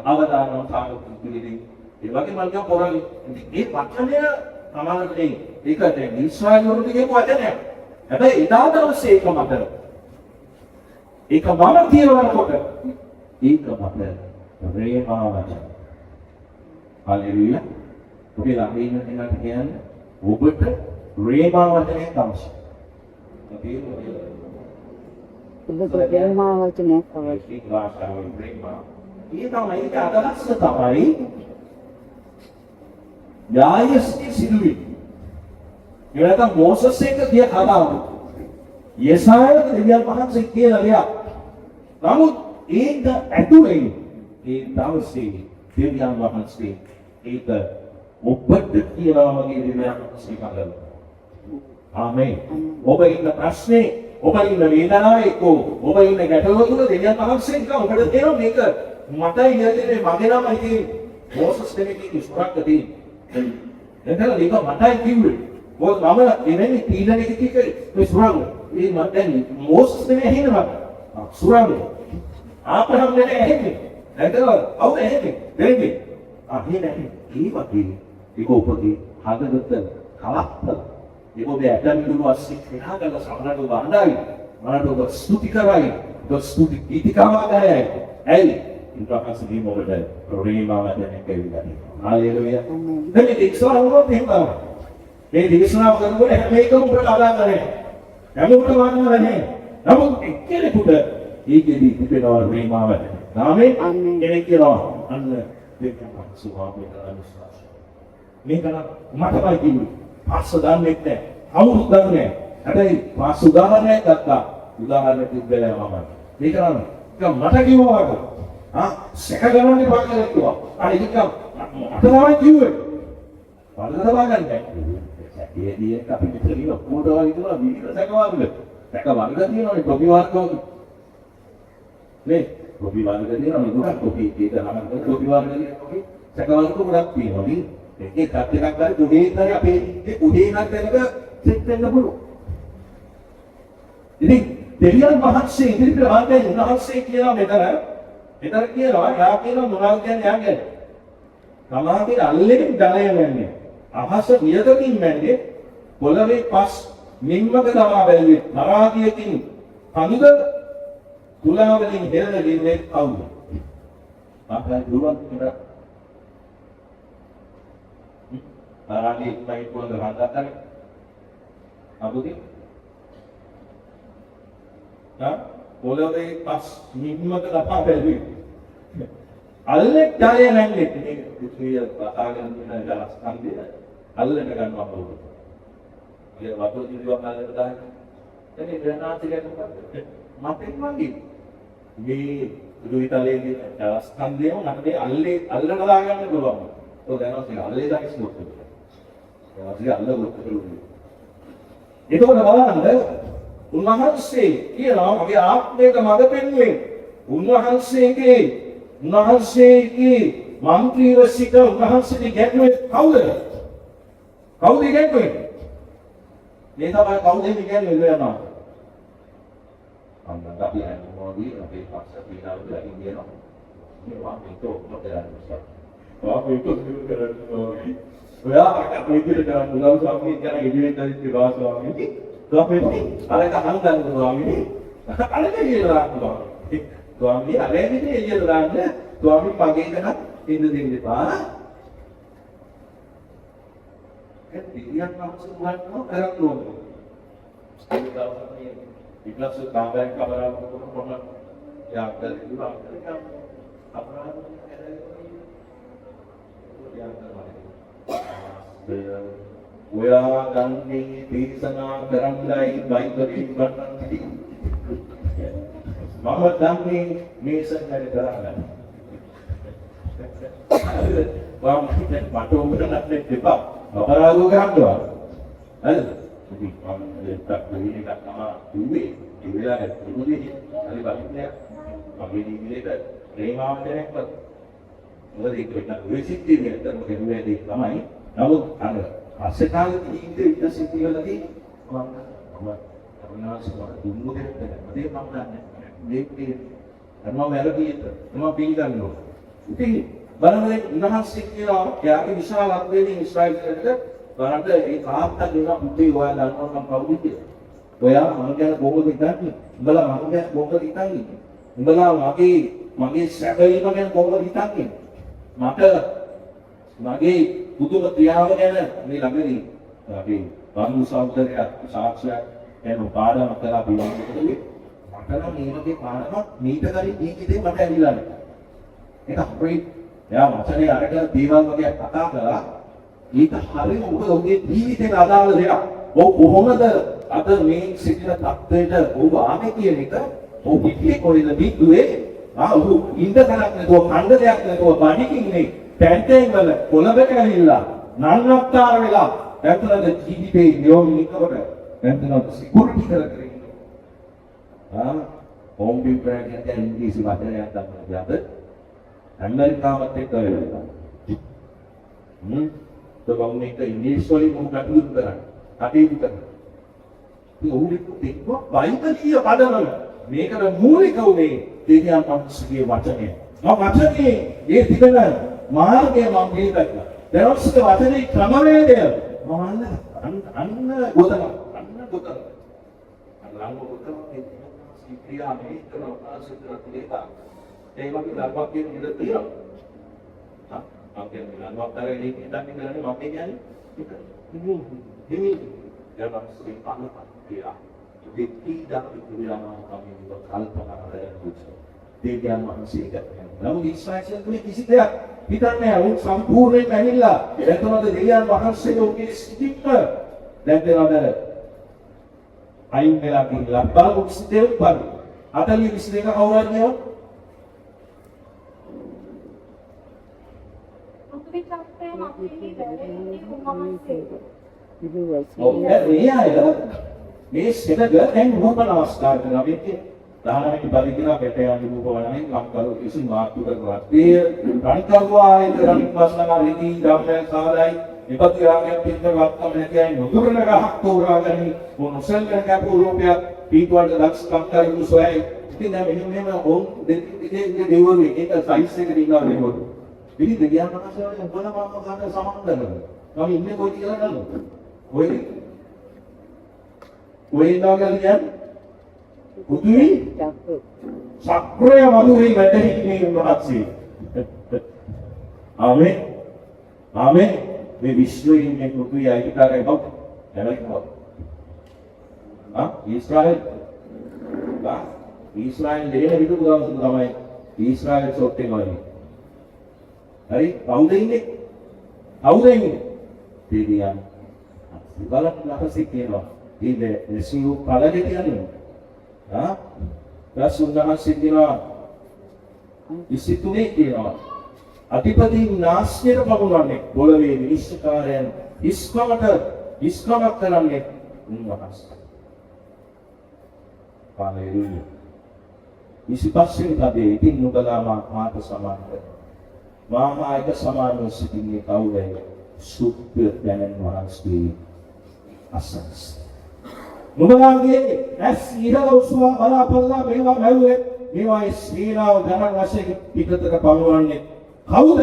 අවදානම් සාගත පිළිදී ඒ වගේ මල්ක පොරන්නේ මේ වචනය සමානකදී ඒක දැන් ඉස්රායෙල් වරුන්ගේ කියපු වචනයක්. හැබැයි එදා දවසේ ඒක මත ඒක මම කියවනකොට ඒක මත රේමා වචන. හලෙලුයා. ඔබේ ළඟ ඉන්න කෙනාට කියන්නේ ඔබට රේමා වචනයක් අවශ්‍යයි. අපි ඔබට ප්‍රේමා වචනයක් අවශ්‍යයි. ඒක භාෂාවෙන් රේමා. ඒ තමයි ඒක අදහස තමයි යායස්ගේ සිදුවීම. ඒ නැත්නම් මෝසස් එක කිය කතාව. යෙසාය දෙවියන් වහන්සේ කියලා දෙයක්. නමුත් ඒක ඇතුලේ ඒ දවසේ දෙවියන් වහන්සේ ඒක ඔබට කියලා වගේ දෙවියන් වහන්සේ කළා. ආමේන්. ඔබ ඉන්න ප්‍රශ්නේ, ඔබ ඉන්න වේදනාවේ ඔබ ඉන්න ගැටලුව තුල දෙවියන් වහන්සේ එක ඔබට දෙනවා මේක මටයි කියන්නේ මගේ නම ඉතින් මෝසස් දෙවියන්ගේ ඉස්ප්‍රාක්කදී. එතන මේක මටයි කිව්වේ. මොකද මම එන්නේ තීරණයක කික ඉස්ප්‍රාක්ක. ඒ මම දැන් මෝසස් දෙවියන් හිනවා. සුරාම ආපරම් නේ ඇහෙන්නේ. නැතව අවු ඇහෙන්නේ. දෙන්නේ. අහේ නැහැ. ඒ වගේ ඒක උපදී හදගත කලත්තල. ඒක ඔබ ඇටම් දුරු අස්සේ එහා ගල සමරට වණ්ඩාවි. මනට ඔබ ස්තුති කරයි. ඔබ ස්තුති ගීතිකාවක් ගයයි. ඇයි? ඉන්ට්‍රාකන්ස් දී මොකද ප්‍රේමාව දැනෙන්නේ කියලා. හාලෙලුයා. දැන් මේ ඉක්සාව වුණොත් එහෙම තමයි. මේ දිවිසනාව කරනකොට හැම එකම උඹට අදාළ නැහැ. හැමෝටම වන්නව නැහැ. නමුත් එක්කෙනෙකුට ඒකෙදි තිබෙනවා ප්‍රේමාව. නාමයෙන් කෙනෙක් කියනවා අන්න දෙකක් සුභාමේ අනුශාසන. මේක නම් මටමයි කිව්වේ. පාස්ස දාන්නෙත් නැහැ. අවුරුදු දාන්නේ නැහැ. හැබැයි පාස්ස උදාහරණයක් ගත්තා. උදාහරණයක් තිබ්බලා මම. මේක නම් මට කිව්වා වගේ. සැක ගන්නනේ පාගල කිව්වා. අනේ ඒක මට තමයි කිව්වේ. බලලා දාගන්නේ. සැකයේදී එක අපි මෙතන ඉන්න කොටවල් ඉතලා විවිධ සැකවර්ග. සැක වර්ග තියෙනවානේ කොපි වර්ග වගේ. නේ කොපි වර්ග තියෙනවා නේ කොපි ඒක නම් කොපි වර්ග තියෙනවා. සැක වර්ග ගොඩක් තියෙනවා නේ. ඒකේ කත් එකක් ගන්න උදේ ඉඳන් අපේ උදේ ඉඳන් දෙනක සෙට් වෙන්න පුළුවන්. ඉතින් දෙවියන් වහන්සේ ඉදිරියට ආන්නේ උන්වහන්සේ කියලා මෙතන කියනවා යා කියන මොනවද කියන්නේ යා කියන්නේ. සමාධිය අල්ලෙන් ධනය යන්නේ. අහස නියතකින් මැන්නේ පොළවේ පස් නිම්මක දමා බැලුවේ තරාදියකින් කඳුක තුලාවලින් හෙළදෙන්නේ කවුද? අපේ දුරන් තුන තරාදිය ඉක්මයි පොළව හදාගන්න. අබුදී පොළවේ පස් නිම්මක දමා බැලුවේ අල්ලෙක් ජලය නැන්නේ මේ පෘථිවිය ආගෙන තියෙන ජල ස්කන්ධය අල්ලන්න ගන්නවා පොළොව. ඒ වතුර දිවිවක් අල්ලන්න දාන්න. එනේ ග්‍රහණාතිලයක් මොකක්ද? මතෙන් වගේ. මේ පෘථිවිතලයේ ජල ස්කන්ධයම නැත්නම් අල්ලන්න දාගන්න පුළුවන්. ඒක දැනනවා අල්ලේ දායිස් මොකද? ඒක අල්ලගොත් පුළුවන්. ඒකවල බලන්න උන්වහන්සේ කියනවා මගේ ආත්මයට මඟ පෙන්වන්නේ උන්වහන්සේගේ මන්ත්‍රීව සිට උන්වහන්සේගේ ගැටුවේ කවුද? කවුද ගැටුවේ? මේ තමයි කවුද කියන්නේ යනවා. අන්න අපි මොනවද අපේ පක්ෂ පීඩාවල ඉන්දියනවා. මේ වාක්‍යෝ මොකදද? වාක්‍යෝ කරන්නේ. ඔයා අපේ කරන උදව් ස්වාමීන් කියන ඉදිරියෙන් දැරිච්ච ස්වාමීන්. ස්වාමීන් අරක හංගන්න ස්වාමීන්. අරක කියලා ස්වාමීන් අරේ විදිහේ එළියට දාන්න ස්වාමීන් මගේ එකක් ඉන්න දෙන්න එපා. ඒ දිවියන් වහන්සේ වුණා කරන්න ඕනේ. ඒ දවස්වල ඉක්ලස් කාමරයක් කවරක් කොහොමද යාකල් ඉදුවා අපරාධ ඔයා ගන්නේ දේශනා කරන්නයි බයිබලෙන් ගන්නති. මම දන්නේ මේ සංගය කරන්නේ. වම් පිටේ මට උඹට නැත්නම් දෙපා. අපරාධ ගන්නවා. හරිද? ඉතින් මම දෙයක් වෙන්නේ තමයි ඉන්නේ. ඒ වෙලාවේ හරි බලන්නේ. මගේ ජීවිතේට ප්‍රේමාවචනයක් වත්. මොකද ඒක වෙන විසිටින්නේ නැත්නම් කෙරුවේදී තමයි. නමුත් අර පස්සේ කාලේ ජීවිතේ ඉන්න සිටිවලදී මම අරුණාසම දුමුදෙත් මම දන්නේ. මේකේ ධර්ම වැරදියට මම පිළිගන්නවා. ඉතින් බලන්න උන්වහන්සේ කියලා යාගේ විශාල අත්වේදී ඉස්රායෙල්ට බලන්න ඒ තාත්තා කියන පුතේ ඔයාලා දන්නවා මම කවුද කියලා. ඔයා මම ගැන කොහොමද හිතන්නේ? උඹලා මම ගැන කොහොමද හිතන්නේ? උඹලා මගේ සැබෑම ගැන කොහොමද හිතන්නේ? මට මගේ පුදුම ක්‍රියාව ගැන මේ ළඟදී අපි වංගු සහෝදරය සාක්ෂියක් එන පාඩම කරලා පිළිගන්නේ මට නම් මේ වගේ පාඩමක් මීට කලින් ජීවිතේ මට ඇවිල්ලා නැහැ. ඒක අපේ යා වචනේ අරගෙන දේවල් වගේ කතා කරලා ඒක හරිය මොකද ඔබේ ජීවිතේට අදාළ දෙයක්. ඔව් කොහොමද අද මේ සිටින තත්ත්වයට ඔබ ආවේ කියන එක ඔබ පිටියේ කොහෙද බිද්දුවේ ඔබ ඉඳ කරක් නැතුව කණ්ඩ දෙයක් නැතුව බඩිකින්නේ ටැන්ටෙන් වල කොළඹට ඇවිල්ලා නන්නත්තර වෙලා නැත්නම් ජීවිතේ නියෝගිකවට නැත්නම් සිකියුරිටි කරගෙන ඉන්නවා. කොම්පියුටර් එකෙන් ඉංග්‍රීසි වචනයක් ගන්නවා. අද ඇමරිකාවත් එක්ක වෙලා. තවමෙක් ඉංග්‍රීසි වලින් මොකක්ද කරන්නේ? කටයුතු කරනවා. ඒ උන්ට එක්ක බයිබලීය පදනම මේකට මූලික උනේ දෙවියන් වහන්සේගේ වචනය. වචනේ ඒ තිබෙන මාර්ගය මම පිළිගන්නවා. දවසක වචනේ ක්‍රමවේදය අන්න ගොතන ලංග ගොතන ක්‍රියා මේ කරනවා සුත්‍ර දෙකක් ඒ වගේ ලබක් කියන ඉඳ තියෙනවා. මම කියන්නේ ලංගවතරේ ඉඳන් කරන්නේ මම කියන්නේ හිමි යවස්සේ පානපත් කියලා දෙකීදා පිළිලාම කමින් කල්පනා කරලා දෙවියන් වහන්සේ ගැන. නමුත් ඉස්රායල් තුනේ කිසි දෙයක් හිතන්නේ උන් සම්පූර්ණයෙන් ඇහිලා එතනද දෙවියන් වහන්සේ ඔහුගේ සිටින්න දැන් දෙනවද අයින් වෙලා ගිහිල්ලා බලමු කිසි දෙයක් බලමු. 42 කවුරුහරි කියව මේ සෙනග දැන් මොකද අවස්ථාවක නවෙන්නේ දානමික පරිදිනා පෙට යන රූපවලනේ ලක්කරු කිසි මාර්ගයක රාත්‍රිය රණිකරුවා ඒ රණිකවස්නා රීති ධම්මය සාදයි විපත් යාගයෙන් පිටව වත්තම නැතියි නුදුරන ගහක් තෝරාගනි මොනසල්ගෙන කපු රූපයක් පීටවලට දක්ෂ කම්කරු සොයයි ඉතින් දැන් මෙන්න ඕන් දෙකේ දෙවරු එක සයිස් එකක ඉන්නවා දෙවරු ඉතින් දෙවියන් වහන්සේ වලින් මොන මම ගන්න සමානද මම ඉන්නේ කොයි කියලා දන්නවද ඔය ඉන්නවා කියන්නේ පුදුයි සක්‍රය මధుරේ වැඩහින්නේ උන්වහන්සේ ආමේන් ආමේන් මේ විශ්වයේ ඉන්නේ පුදුයි අයිතිකාරයි බව දැනගන්න ඊශ්‍රායල් දෙන විදිහ ගාමු තමයි ඊශ්‍රායල් සොට්ටේ වගේ හරි කවුද ඉන්නේ දෙවියන් බලන්න ලහසි කියනවා ඉන්නේ සිව් කලද කියන්නේ රසුන්වහන්සේ කියනවා ඉසිතුනේ කියනවා අධිපති නාස්‍යයට පමුණවන්නේ පොළවේ විනිශ්චයකාරයන් ඉස්කමක් කරන්නේ උන්වහන්සේ. හාලෙලූයා. 25 වෙනි පදයේ ඉතින් නුඹලා මාට සමානද මාමායක සමානව සිටින්නේ කවුද? සුද්ධ දැනන් වහන්සේ අසස්. නුඹලාගේ ඇස් ඉරවුස්වා බලාපල්ලා මේවා මැව්වේ මේවා ස්ත්‍රීලාව ගණන් වශයෙන් පිටතට පමුණවන්නේ කවුද?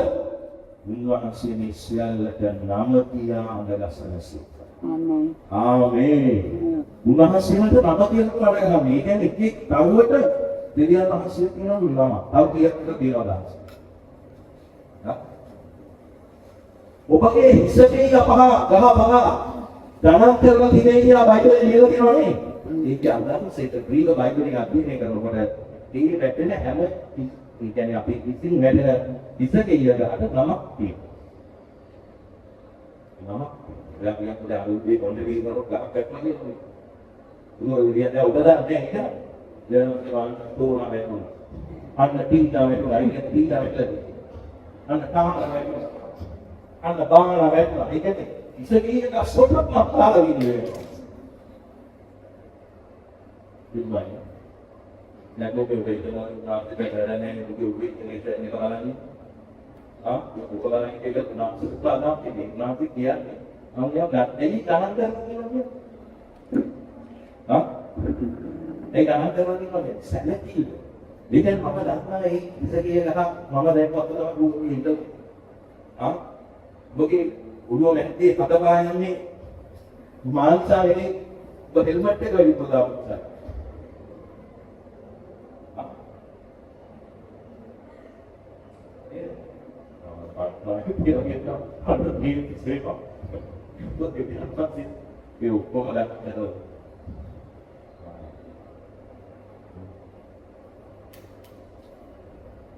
උන්වහන්සේ මේ සියල්ලට නම කියා අඳගසනසි. ආමේන්. ආමේන්. උන්වහන්සේට නම කියලා කරගන්න. මේ කියන්නේ එක් තවුවට දෙවියන් වහන්සේ කියනවා නම. තව කීයක්ද කියලා ඔබගේ හිසේ ගහ ධනන්තරලා තිබේ කියලා බයිබලයේ ලියලා තියෙනවා නේ. ඒක අන්දර්සෙට ග්‍රීක බයිබලෙන් අධ්‍යයනය කරනකොට ඒ වැටෙන හැම ඒ කියන්නේ අපි ඉතින් වැටෙන හිසකේ ඉලකට නමක් තියෙනවා. නමක් ලැබියක් දාරුවේ කොණ්ඩේ වරක් ගහක් කටනවා නේ. උනෝ විදියට ඔබ දාන්නේ නේද? දැන් වන් තෝරා වෙනවා. අන්න තීන්දා වෙනවා. ඒක තීන්දා වෙලා. අන්න තාමලා වෙනවා. අන්න බාහලා වෙනවා. ඒකනේ ඉසකීක සොටක් මක්කාල විදියේ. ඉබ්බයි. නැගෝ බෙහෙතනවා නාස්ති බෙහෙරන්නේ දුක උවින්නේ ඉන්නේ බලන්නේ. උපකරණ එක නාස්ති උපකරණ නාස්ති කියන්නේ. මම යම් නැත්නම් ගණන් කරනවා ඒ ගණන් කරනවා කියන්නේ සැලකිලි. ඉතින් මම දන්නා ඒ ඉසකීක මම දැක්කත් තමයි ඉන්න. ඔබගේ උඩුව නැත්තේ කඩපායන්නේ මාංශාවේ ඔබ හෙල්මට් එක වැඩි පුදාපුතා.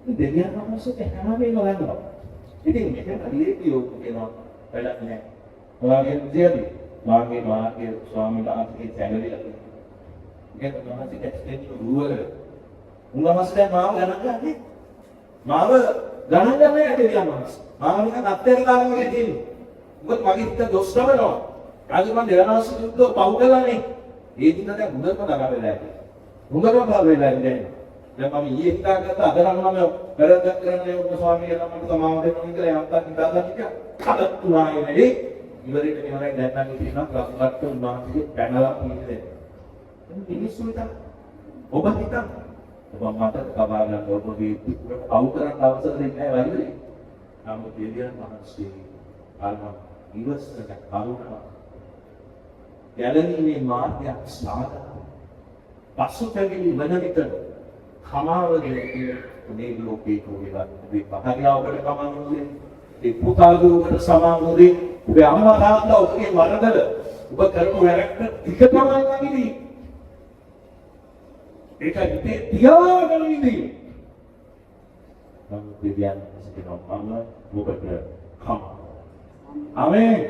දෙවියන් වහන්සේට හැම වෙලේම ගන්නවා. ඉතින් මෙතන ලියපියෝ කියනවා වැඩක් නැහැ. ඔයාගේ විදියදී මාගේ ස්වාමීන් වහන්සේගේ සැලරිය. ඒක තමයි එක්ස්ටෙන්ඩ් රුවර. උන්වහන්සේ දැන් මාව ගණන් ගන්නේ. මාව ගණන් ගන්නේ නැහැ දෙවියන් වහන්සේ. මාව නිකන් අත්හැර දාගෙන වගේ තියෙනවා. මොකද මගේ හිත දොස් කරනවා. ආගම මම දෙවනාස් යුද්ධ පව් කළානේ. ඒ දින දැන් හොඳටම දරා වෙලා ඉන්නේ. හොඳටම පව වෙලා ඉන්නේ. දැන් මම ඊයේ හිතාගත්ත අද නම් මම වැරද්දක් කරන්නේ ඔබ ස්වාමීන් වහන්සේ සමාව දෙන්න කියලා යන්තම් හිතාගන්න ටික අද තුනායි නෙලි ඉවරෙට මෙහෙමයි දැන් නම් ඉතිනවා ලස්සනට උන්වහන්සේ පැනලා ඉන්නේ. මිනිස්සු හිතන ඔබ හිතන ඔබ මට කබා ගන්න ඔබගේ අවු කරන්න අවසර දෙන්නේ නැහැ වයිද? නමුත් දෙවියන් වහන්සේ ආල්ම ඉවස්සට කරුණා ගැලණීමේ මාර්ගයක් සාධන පසුතැවිලි වන විට කමාවගේ මේ ලෝකේ කොහෙවත් මේ පහරියාවකට කමන්නේ ඒ පුතාලුවකට සමානුදී ඔබේ අම්මා තාත්තා ඔබගේ වරදල ඔබ කරපු වැරැද්ද ටික තමයි වගේ ඒක හිතේ තියාගෙන ඉඳී නම් දෙවියන් සිටිනවා මම ඔබට කම ආමේන්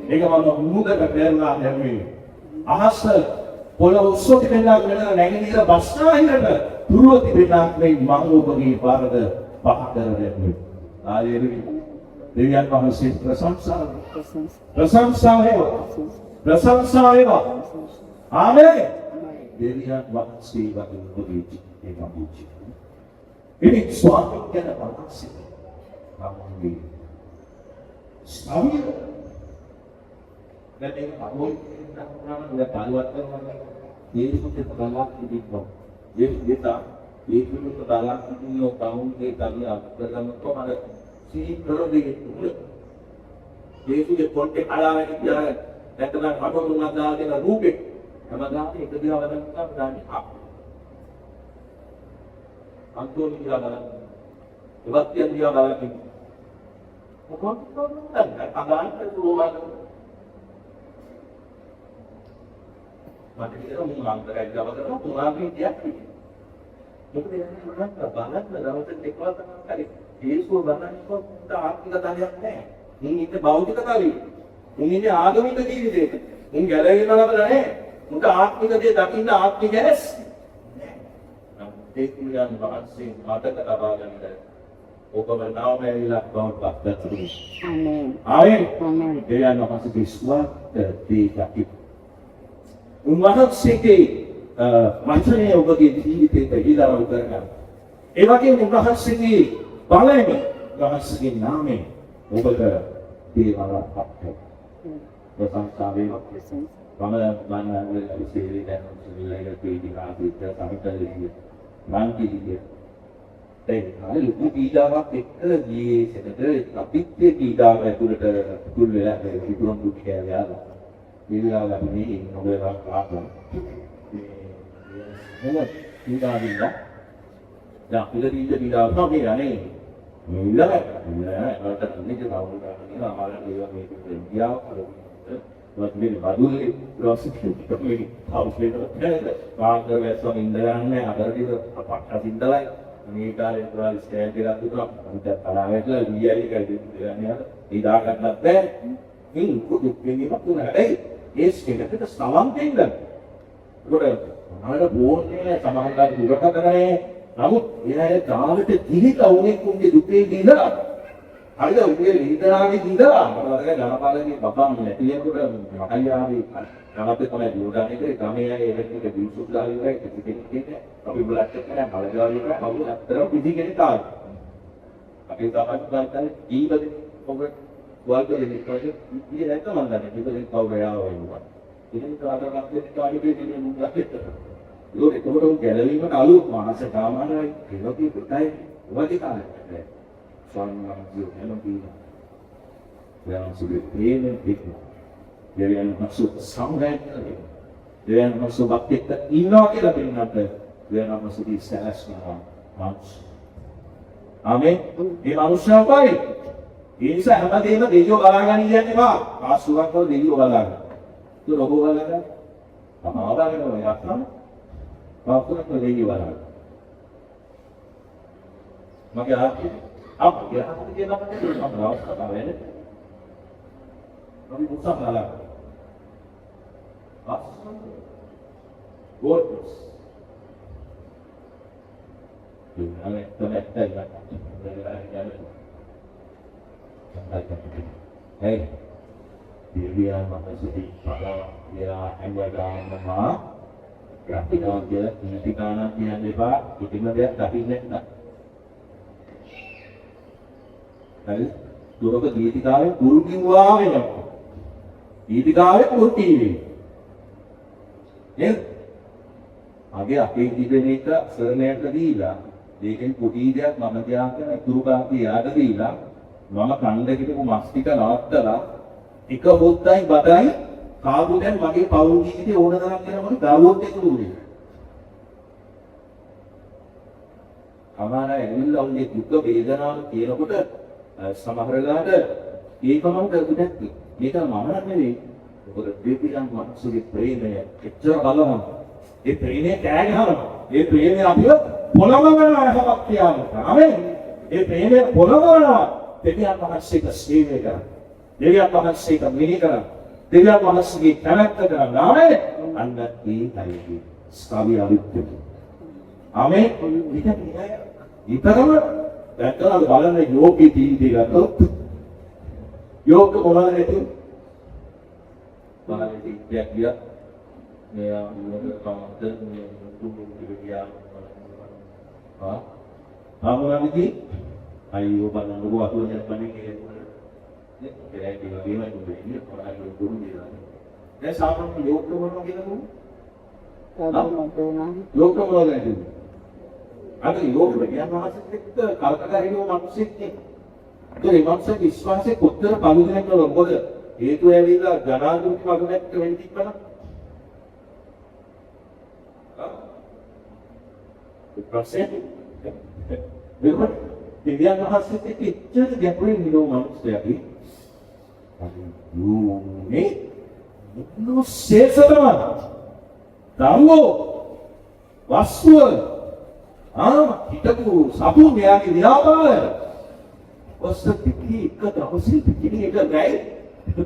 ඒක මම මුදට පෙරලා නැමේ අහස පොළොව උස්සෝටි පෙන්නා වෙන නැගිනීර බස්නාහිරට දුරවති පෙන්නාක් මේ මම ඔබගේ වරද පහ කර දෙන්නේ ආලේලුයා දෙවියන් වහන්සේ ප්‍රශංසා වේවා ආමේන් දෙවියන් වහන්සේ වගේ ඔබගේ ඒක මුචි ඉතින් ස්වාමීන් වහන්සේ අපගේ ස්වාමීන් නැත්නම් අපෝ නෑ පාළුවත් කරනවා ඒකත් බලක් තිබෙනවා ඒක ඒකත් බලක් තිබුණෝ කවුන්ගේ කලිය අපරම කොහමද සීකරෝදී ඒකේ පොට්ටේ කලාවෙන් කියලා නැත්නම් අපෝ තුනක් දාගෙන රූපේ හැමදාම එක දිහා වදන් ගන්න අන්තෝනි දිහා බලන්න ඉවත්යන් දිහා බලන්න මොකක්ද කරන්නේ අගාන්ත රෝමන මට කියලා මම අන්තරයක් ගව කරනවා තුනාගේ දෙයක් නෙවෙයි. මොකද යන්නේ බලන්න දවසට එක්වල තමයි කරේ. ඒසුව බලන්නේ කොහොමද ආර්ථික තලයක් නැහැ. මුන් ඉන්නේ භෞතික තලෙ. මුන් ඉන්නේ ආගමික ජීවිතයක. මුන් ගැලවෙන්න ලබලා නැහැ. මුන්ට ආත්මික දේ දකින්න ආත්මික ඇස්. ඒක නිකන් වහන්සේ මතක තබා ගන්න. ඔබම නාම ඇවිල්ලා බවට පත් කරගන්න. ආමේන්. ආමේන්. දෙවියන් වහන්සේ විශ්වාස දෙකක් උන්වහන්සේගේ වචනය ඔබගේ ජීවිතයට ඉලව් කරගන්න. ඒ වගේම උන්වහන්සේගේ බලයෙන් උන්වහන්සේගේ නාමයෙන් ඔබට දේවල් අපට ප්‍රශංසා වේවා. මම විශේෂයෙන් දැන් සිවිලයිල පීඩිකා පිට සමිතලෙදී මං කිව්වේ ඒ ලොකු පීඩාවක් එක්ක ජීවිතේට අපිත් ඒ පීඩාව ඇතුළට තුල් වෙලා ඉතුරුම් දුක් කියලා ඉල්ලාලා මේ නොබේවා කාපන් මේ පීඩාවිල්ල දැන් පිළිදීද පීඩාව තමයි යන්නේ ඉල්ලලා නේද කවුරුද අමාරු දේවල් මේක ඉන්දියාව කරන්නේ මේ බදුලේ ප්‍රොසෙක්ට් එකේ අවුලට වාංග වැස්සම ඉඳගන්නේ අතරදී පට්ට සින්දලයි මේ කාලේ තුරා ස්ටෑන්ඩ් එකක් දුන්නා අන්ත තරාවටලා ලීයයි කියලා දෙන්නේ ඒ දාගන්නත් බෑ ඉන් කුඩු පිළිමක් තුනයි ඒ ස්ටේකට සමන් දෙන්න. ඒකට මමර බෝන්නේ සමහරවිට දුරට කරන්නේ. නමුත් එයාගේ ගාවට දිලිලා උනේ කුංගේ දුකේ දිලා. හරිද උගේ නිදානේ දිලා. මොකද ජනපාලනේ බබා නැතිලෙකට අයියාවේ ගාපේ තමයි දුරගන්නේ ගමේ අය එලෙක්ට්‍රික් බිල්සුත් දාලා ඉවරයි ටිකේ අපි බ්ලැක් එක කරා බලගාවි කරා කවුරු අතර පිටි කෙනෙක් ආවා. අපි තමයි ගාතන්නේ ඊබද ඔබට වල්පේ ඉස්සරහ ඉතින් නැත්නම් මම දන්නේ ඉතින් කවුරු ආවෝ ඉතින් කාටවත් කාඩේ දෙන්නේ මුග්ගක් ඒක ඒකට ගැලවීමට අලු මානස සාමානයි ඒකේ පුතයි වගේ කාලේ සම්මානජු එනෝපී දැන් සුබේ තේනේ දෙක දෙවියන් මසු සම්රැක්කේ දෙවියන් මසු බක්කෙත් ඉන්නවා කියලා පින්නත් දෙවියන් මසු දී සැලස්නවා මාස් ආමේ මේ මනුෂ්‍යයයි ඒ නිසා හැමදේම දෙවියෝ බලාගෙන ඉන්නේ එපා. ආසුවක් වල දෙවියෝ බලාගෙන. ඒක ඔබ බලාගෙන. සමාදාගෙන ඔය අත්නම්. ආසුවක් වල දෙවියෝ බලාගෙන. මගේ ආත්මය අපේ ආත්මය කියන අපේ කතා වෙන්නේ. අපි මුසක් බලාගෙන. ආසුවක් gods Amen. Hey, dia makasih pada dia anggota nama. Berarti kalau dia di kanan dia lebar, itu dia tapi nak. Hey, dulu ke dia tiga, guru kiwa ya. Dia tiga guru kiwi. Ya. Age අපේ ජීවිතේක සරණයට දීලා ඒකෙන් කුටි දෙයක් මම තියාගෙන ඉතුරුකාපි යාට දීලා මම කණ්ඩ කිපු මස් ටික නවත්තලා එක බොත්තයි බතයි කාබු දැන් මගේ පවුල් ජීවිතේ ඕන තරම් වෙනකොට දරුවොත් එකතු වුණේ. අමාරයි ඇවිල්ලා උන්නේ දුක් වේදනාව කියනකොට සමහර ගාට ඒකම කරුණක් මේක මම නෙවෙයි. මොකද දෙවියන් මනසගේ ප්‍රේමය එච්චර බලවත්. ඒ ප්‍රේමය කෑ ගහනවා. ඒ ප්‍රේමය අපිව පොළඹවනවා හැමක් කියනවා. ආමෙන්. ඒ ප්‍රේමය පොළඹවනවා. දෙවියන් මනසේක සේවය කරා. දෙවියන් මනසේක මිනි කරා. දෙවියන් මනසගේ කැමැත්ත කරා. ආමෙන්. අන්න ඒකයි ස්ථාවි අවිත්‍ය. ආමෙන්. ඊතරම දැක්කම බලන්න යෝගී තීන්දුව ගත්තොත් යෝග මොනවද හිතුවේ? බලන්න ඉතියක් ගියා. Dia kawasan tumbuh di bagian apa lagi? Ayo pada dua tu yang paling kira di bagian itu ini orang ada turun di sana. Dia sama yuk tu mana kita tu? Yuk tu mana itu? Ada yuk bagian mana sih kita? Kalau kita ini manusia ni, jadi manusia Islam kutter palunya kalau boleh itu yang kita jangan tu palunya kewentik mana? Proses memang dia menghasil kecil dia boleh minum manusia ini. Ini no seseorang tahu waswal kita tu sapu yang dia apa? Waswal fikir kita waswal fikir kita gay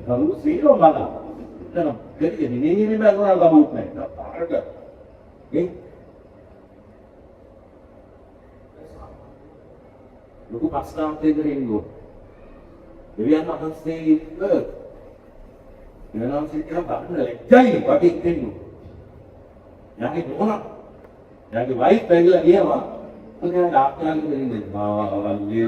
tahu sih orang mana? Jangan kerja ini memang orang tahu ni tak ada. Lalu pasang tegering jadi anak mesti dia nak mesti apa? Jadi bagi itu, yang itu mana? Yang itu baik bagi dia mah. Kita datang ke sini, Haleluya,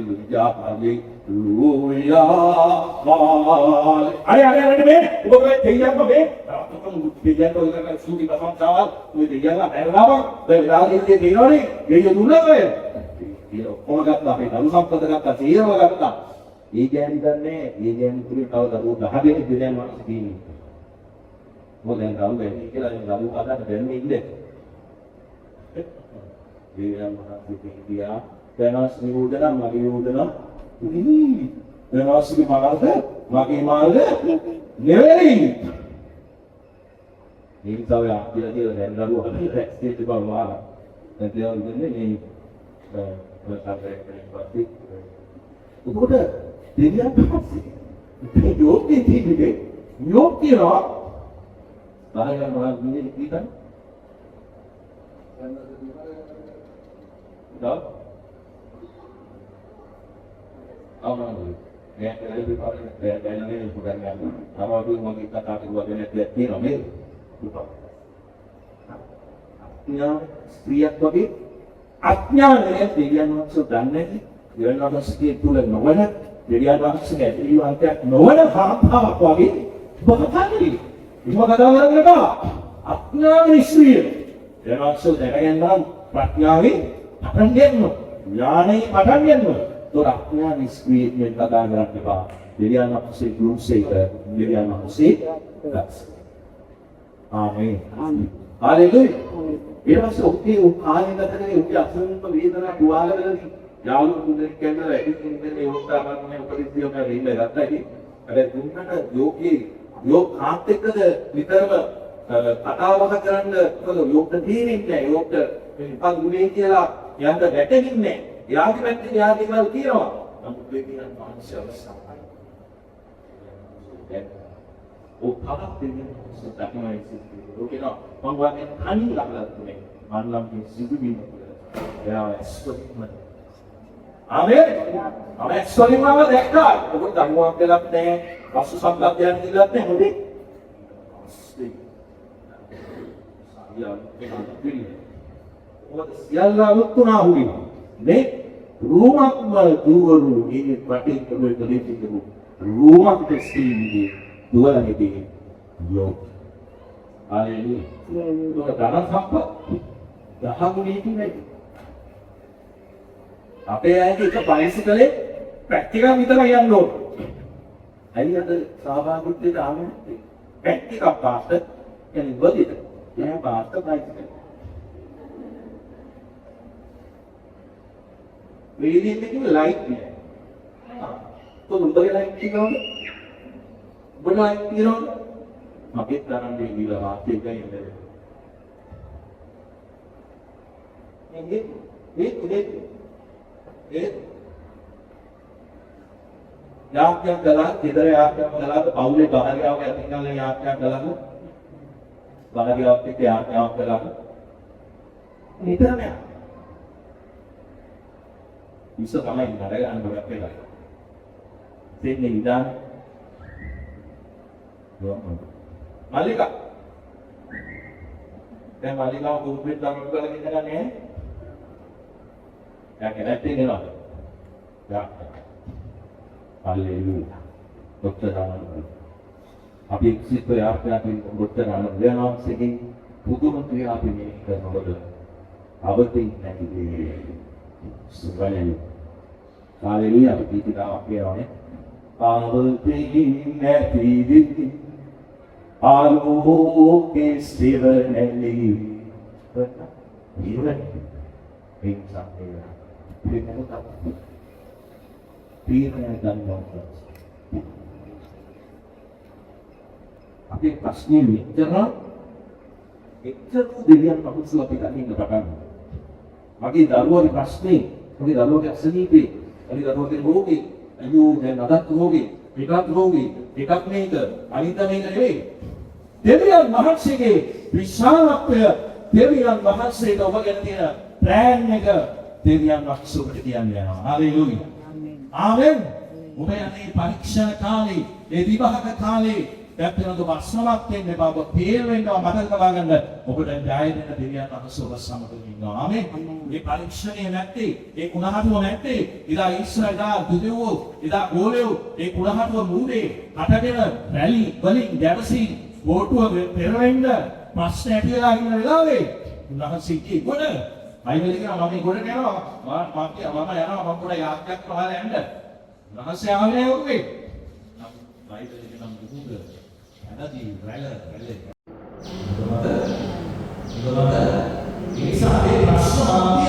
Ada ni, bukan tiada apa be? Tukang tiada tu kan suci pasang cawal, tu tiada apa? Apa? Dari dia ni, dia dulu ke? Orang kata, dalam sampai kata, dia orang kata, ini tu tahu tahu dah habis dia masuk sini. Boleh tahu ni, kita yang tahu ada ni dia. Dia masuk dia, dan asli dalam lagi dalam. Ini, dan asli malas, lagi malas, ni. Ini tahu ya, dia dan lalu dia cuba malas, dan dia ni. Sampai pasti itu dah dia apa sih? Yogi lah. Bahaya orang ini kita. Tahu? Apa ni? Yang lebih paling yang ini bukan yang nama tu mau kita kata buat ini ni ramai. Yang setiap kali Atnya dia maksud dan ni dia nak sikit tu lagi mana dia nak sikit dia angkat mana apa lagi bahkan cuma kata orang mereka atnya istri dia maksud dia yang dalam patnya ni akan dia tu yani akan dia tu atnya istri yang kata orang mereka dia nak sikit belum sikit dia nak sikit amin haleluya Ia masuk okey, hari kata ni okey asal tu weda nak dua kali. යාළුවෝ කෙනෙක් ඉතින් මේ උත්තරාමනේ උපරිසියම ඉන්න ගත්තා ඉතින් අර දුන්නට යෝග කාත් එක්කද විතරම කතා බහ කරන්න මොකද යෝගට තේරෙන්නේ නැහැ යෝගට මේකන් ගුණේ කියලා යන්න වැටෙන්නේ නැහැ යාගේ පැත්තේ යාගේ වල කියනවා නමුත් මේ කියන මානසික අවස්ථාවයි ඔව් තාපක් දෙන්නේ සත්‍යමයි සිද්ධ ඕකේනවා මම වාගේ තනි ළඟලා තුනේ මන් ළඟේ සිදු වීම එයා එක්ස්පර්ට්මන් ආමේන් මම එක්ස්පර්ට්මන්ව දැක්කා ඔබ දරුවක් දෙලක් නැහැ වස්තු සම්බන්ධයක් දෙලක් නැහැ හොඳේ සියල්ලා හුරින මේ රූමක්ම දුවරු මේ පැටි කරුවේ දෙවිතුරු රූමක් දෙස්ීනේ දුවලෙදී යෝ හalleluya ධන සම්පත් දහගුණී කියන්නේ අපේ අයගේ එක බයිසිකලේ ප්‍රැක්ටිකල් විතරයි යන්න ඕන අයියද සහභාගීත්වයට ආවේ නැත්තේ ප්‍රැක්ටිකල් පාස්ට කියන්නේ බදිට Yeah, but the bicycle. Really making light here. So number light you know? But light you know? Makin dalam dia gila mati kan yang dia. Ini. आप क्या गला किधर है आप क्या गला तो पाउले बाहर आओ क्या tinggal नहीं आप क्या गला को बाहर आओ के क्या आप गला को इधर में bisa kami ada kan berapa lagi sini dan Malika dan Malika kumpul dalam kalau kita kan ya ya kita tinggal lah ya Haleluya. Dokter Anand. Abi situ ya apa yang dokter Anand dia nak segi buku menteri apa ni kan bodoh. Abadi nanti di sebenarnya. Haleluya. Abi kita apa ya ni? Abadi nanti di alu ke sebenarnya. Betul. Iya. Insan dia. Dia nak tahu. Pilihan dan nonton. Tapi pasnya ni, jangan itu dilihat maksud suatu kita ni katakan. Bagi darurat pasnya, bagi darurat senipi, bagi darurat hoki, ayu dan adat hoki, dekat ni ke, anita ni ke. Demikian mahasiswa ke, besar apa? Demikian mahasiswa itu bagian dia, plan ni ke, demikian maksud dia ni. Haleluya. Amen. Mungkin ini pariksha kali, vivaha kali, දැක්කනක වස්නවක් වෙන්න බව තේරෙනවා මතක තබා ගන්න ඔබට ජය දෙන දෙවියන් වහන්සේ ඔබ සමග ඉන්නවා ආමේන් මේ පරීක්ෂණය නැත්තේ ඒ කුණහටුව නැත්තේ ඉදා ඊශ්‍රායලා දුදෙවෝ ඉදා ගෝලයෝ ඒ කුණහටුව මූදේ අටගෙන රැලි වලින් ගැවසි වෝටුව පෙරවෙන්න ප්‍රශ්න ඇති වෙලා ඉන්න වෙලාවේ උන්වහන්සේ කිව්වේ ගොඩ බයිබලෙ කියනවා මම ගොඩට යනවා මම යනවා මම ගොඩ යාත්‍රාවක් කරලා යන්න උන්වහන්සේ ආවේ නැහැ ඔබේ බයිබලෙ කියනවා දුක Nanti rela. Betul. Ini sampai pasal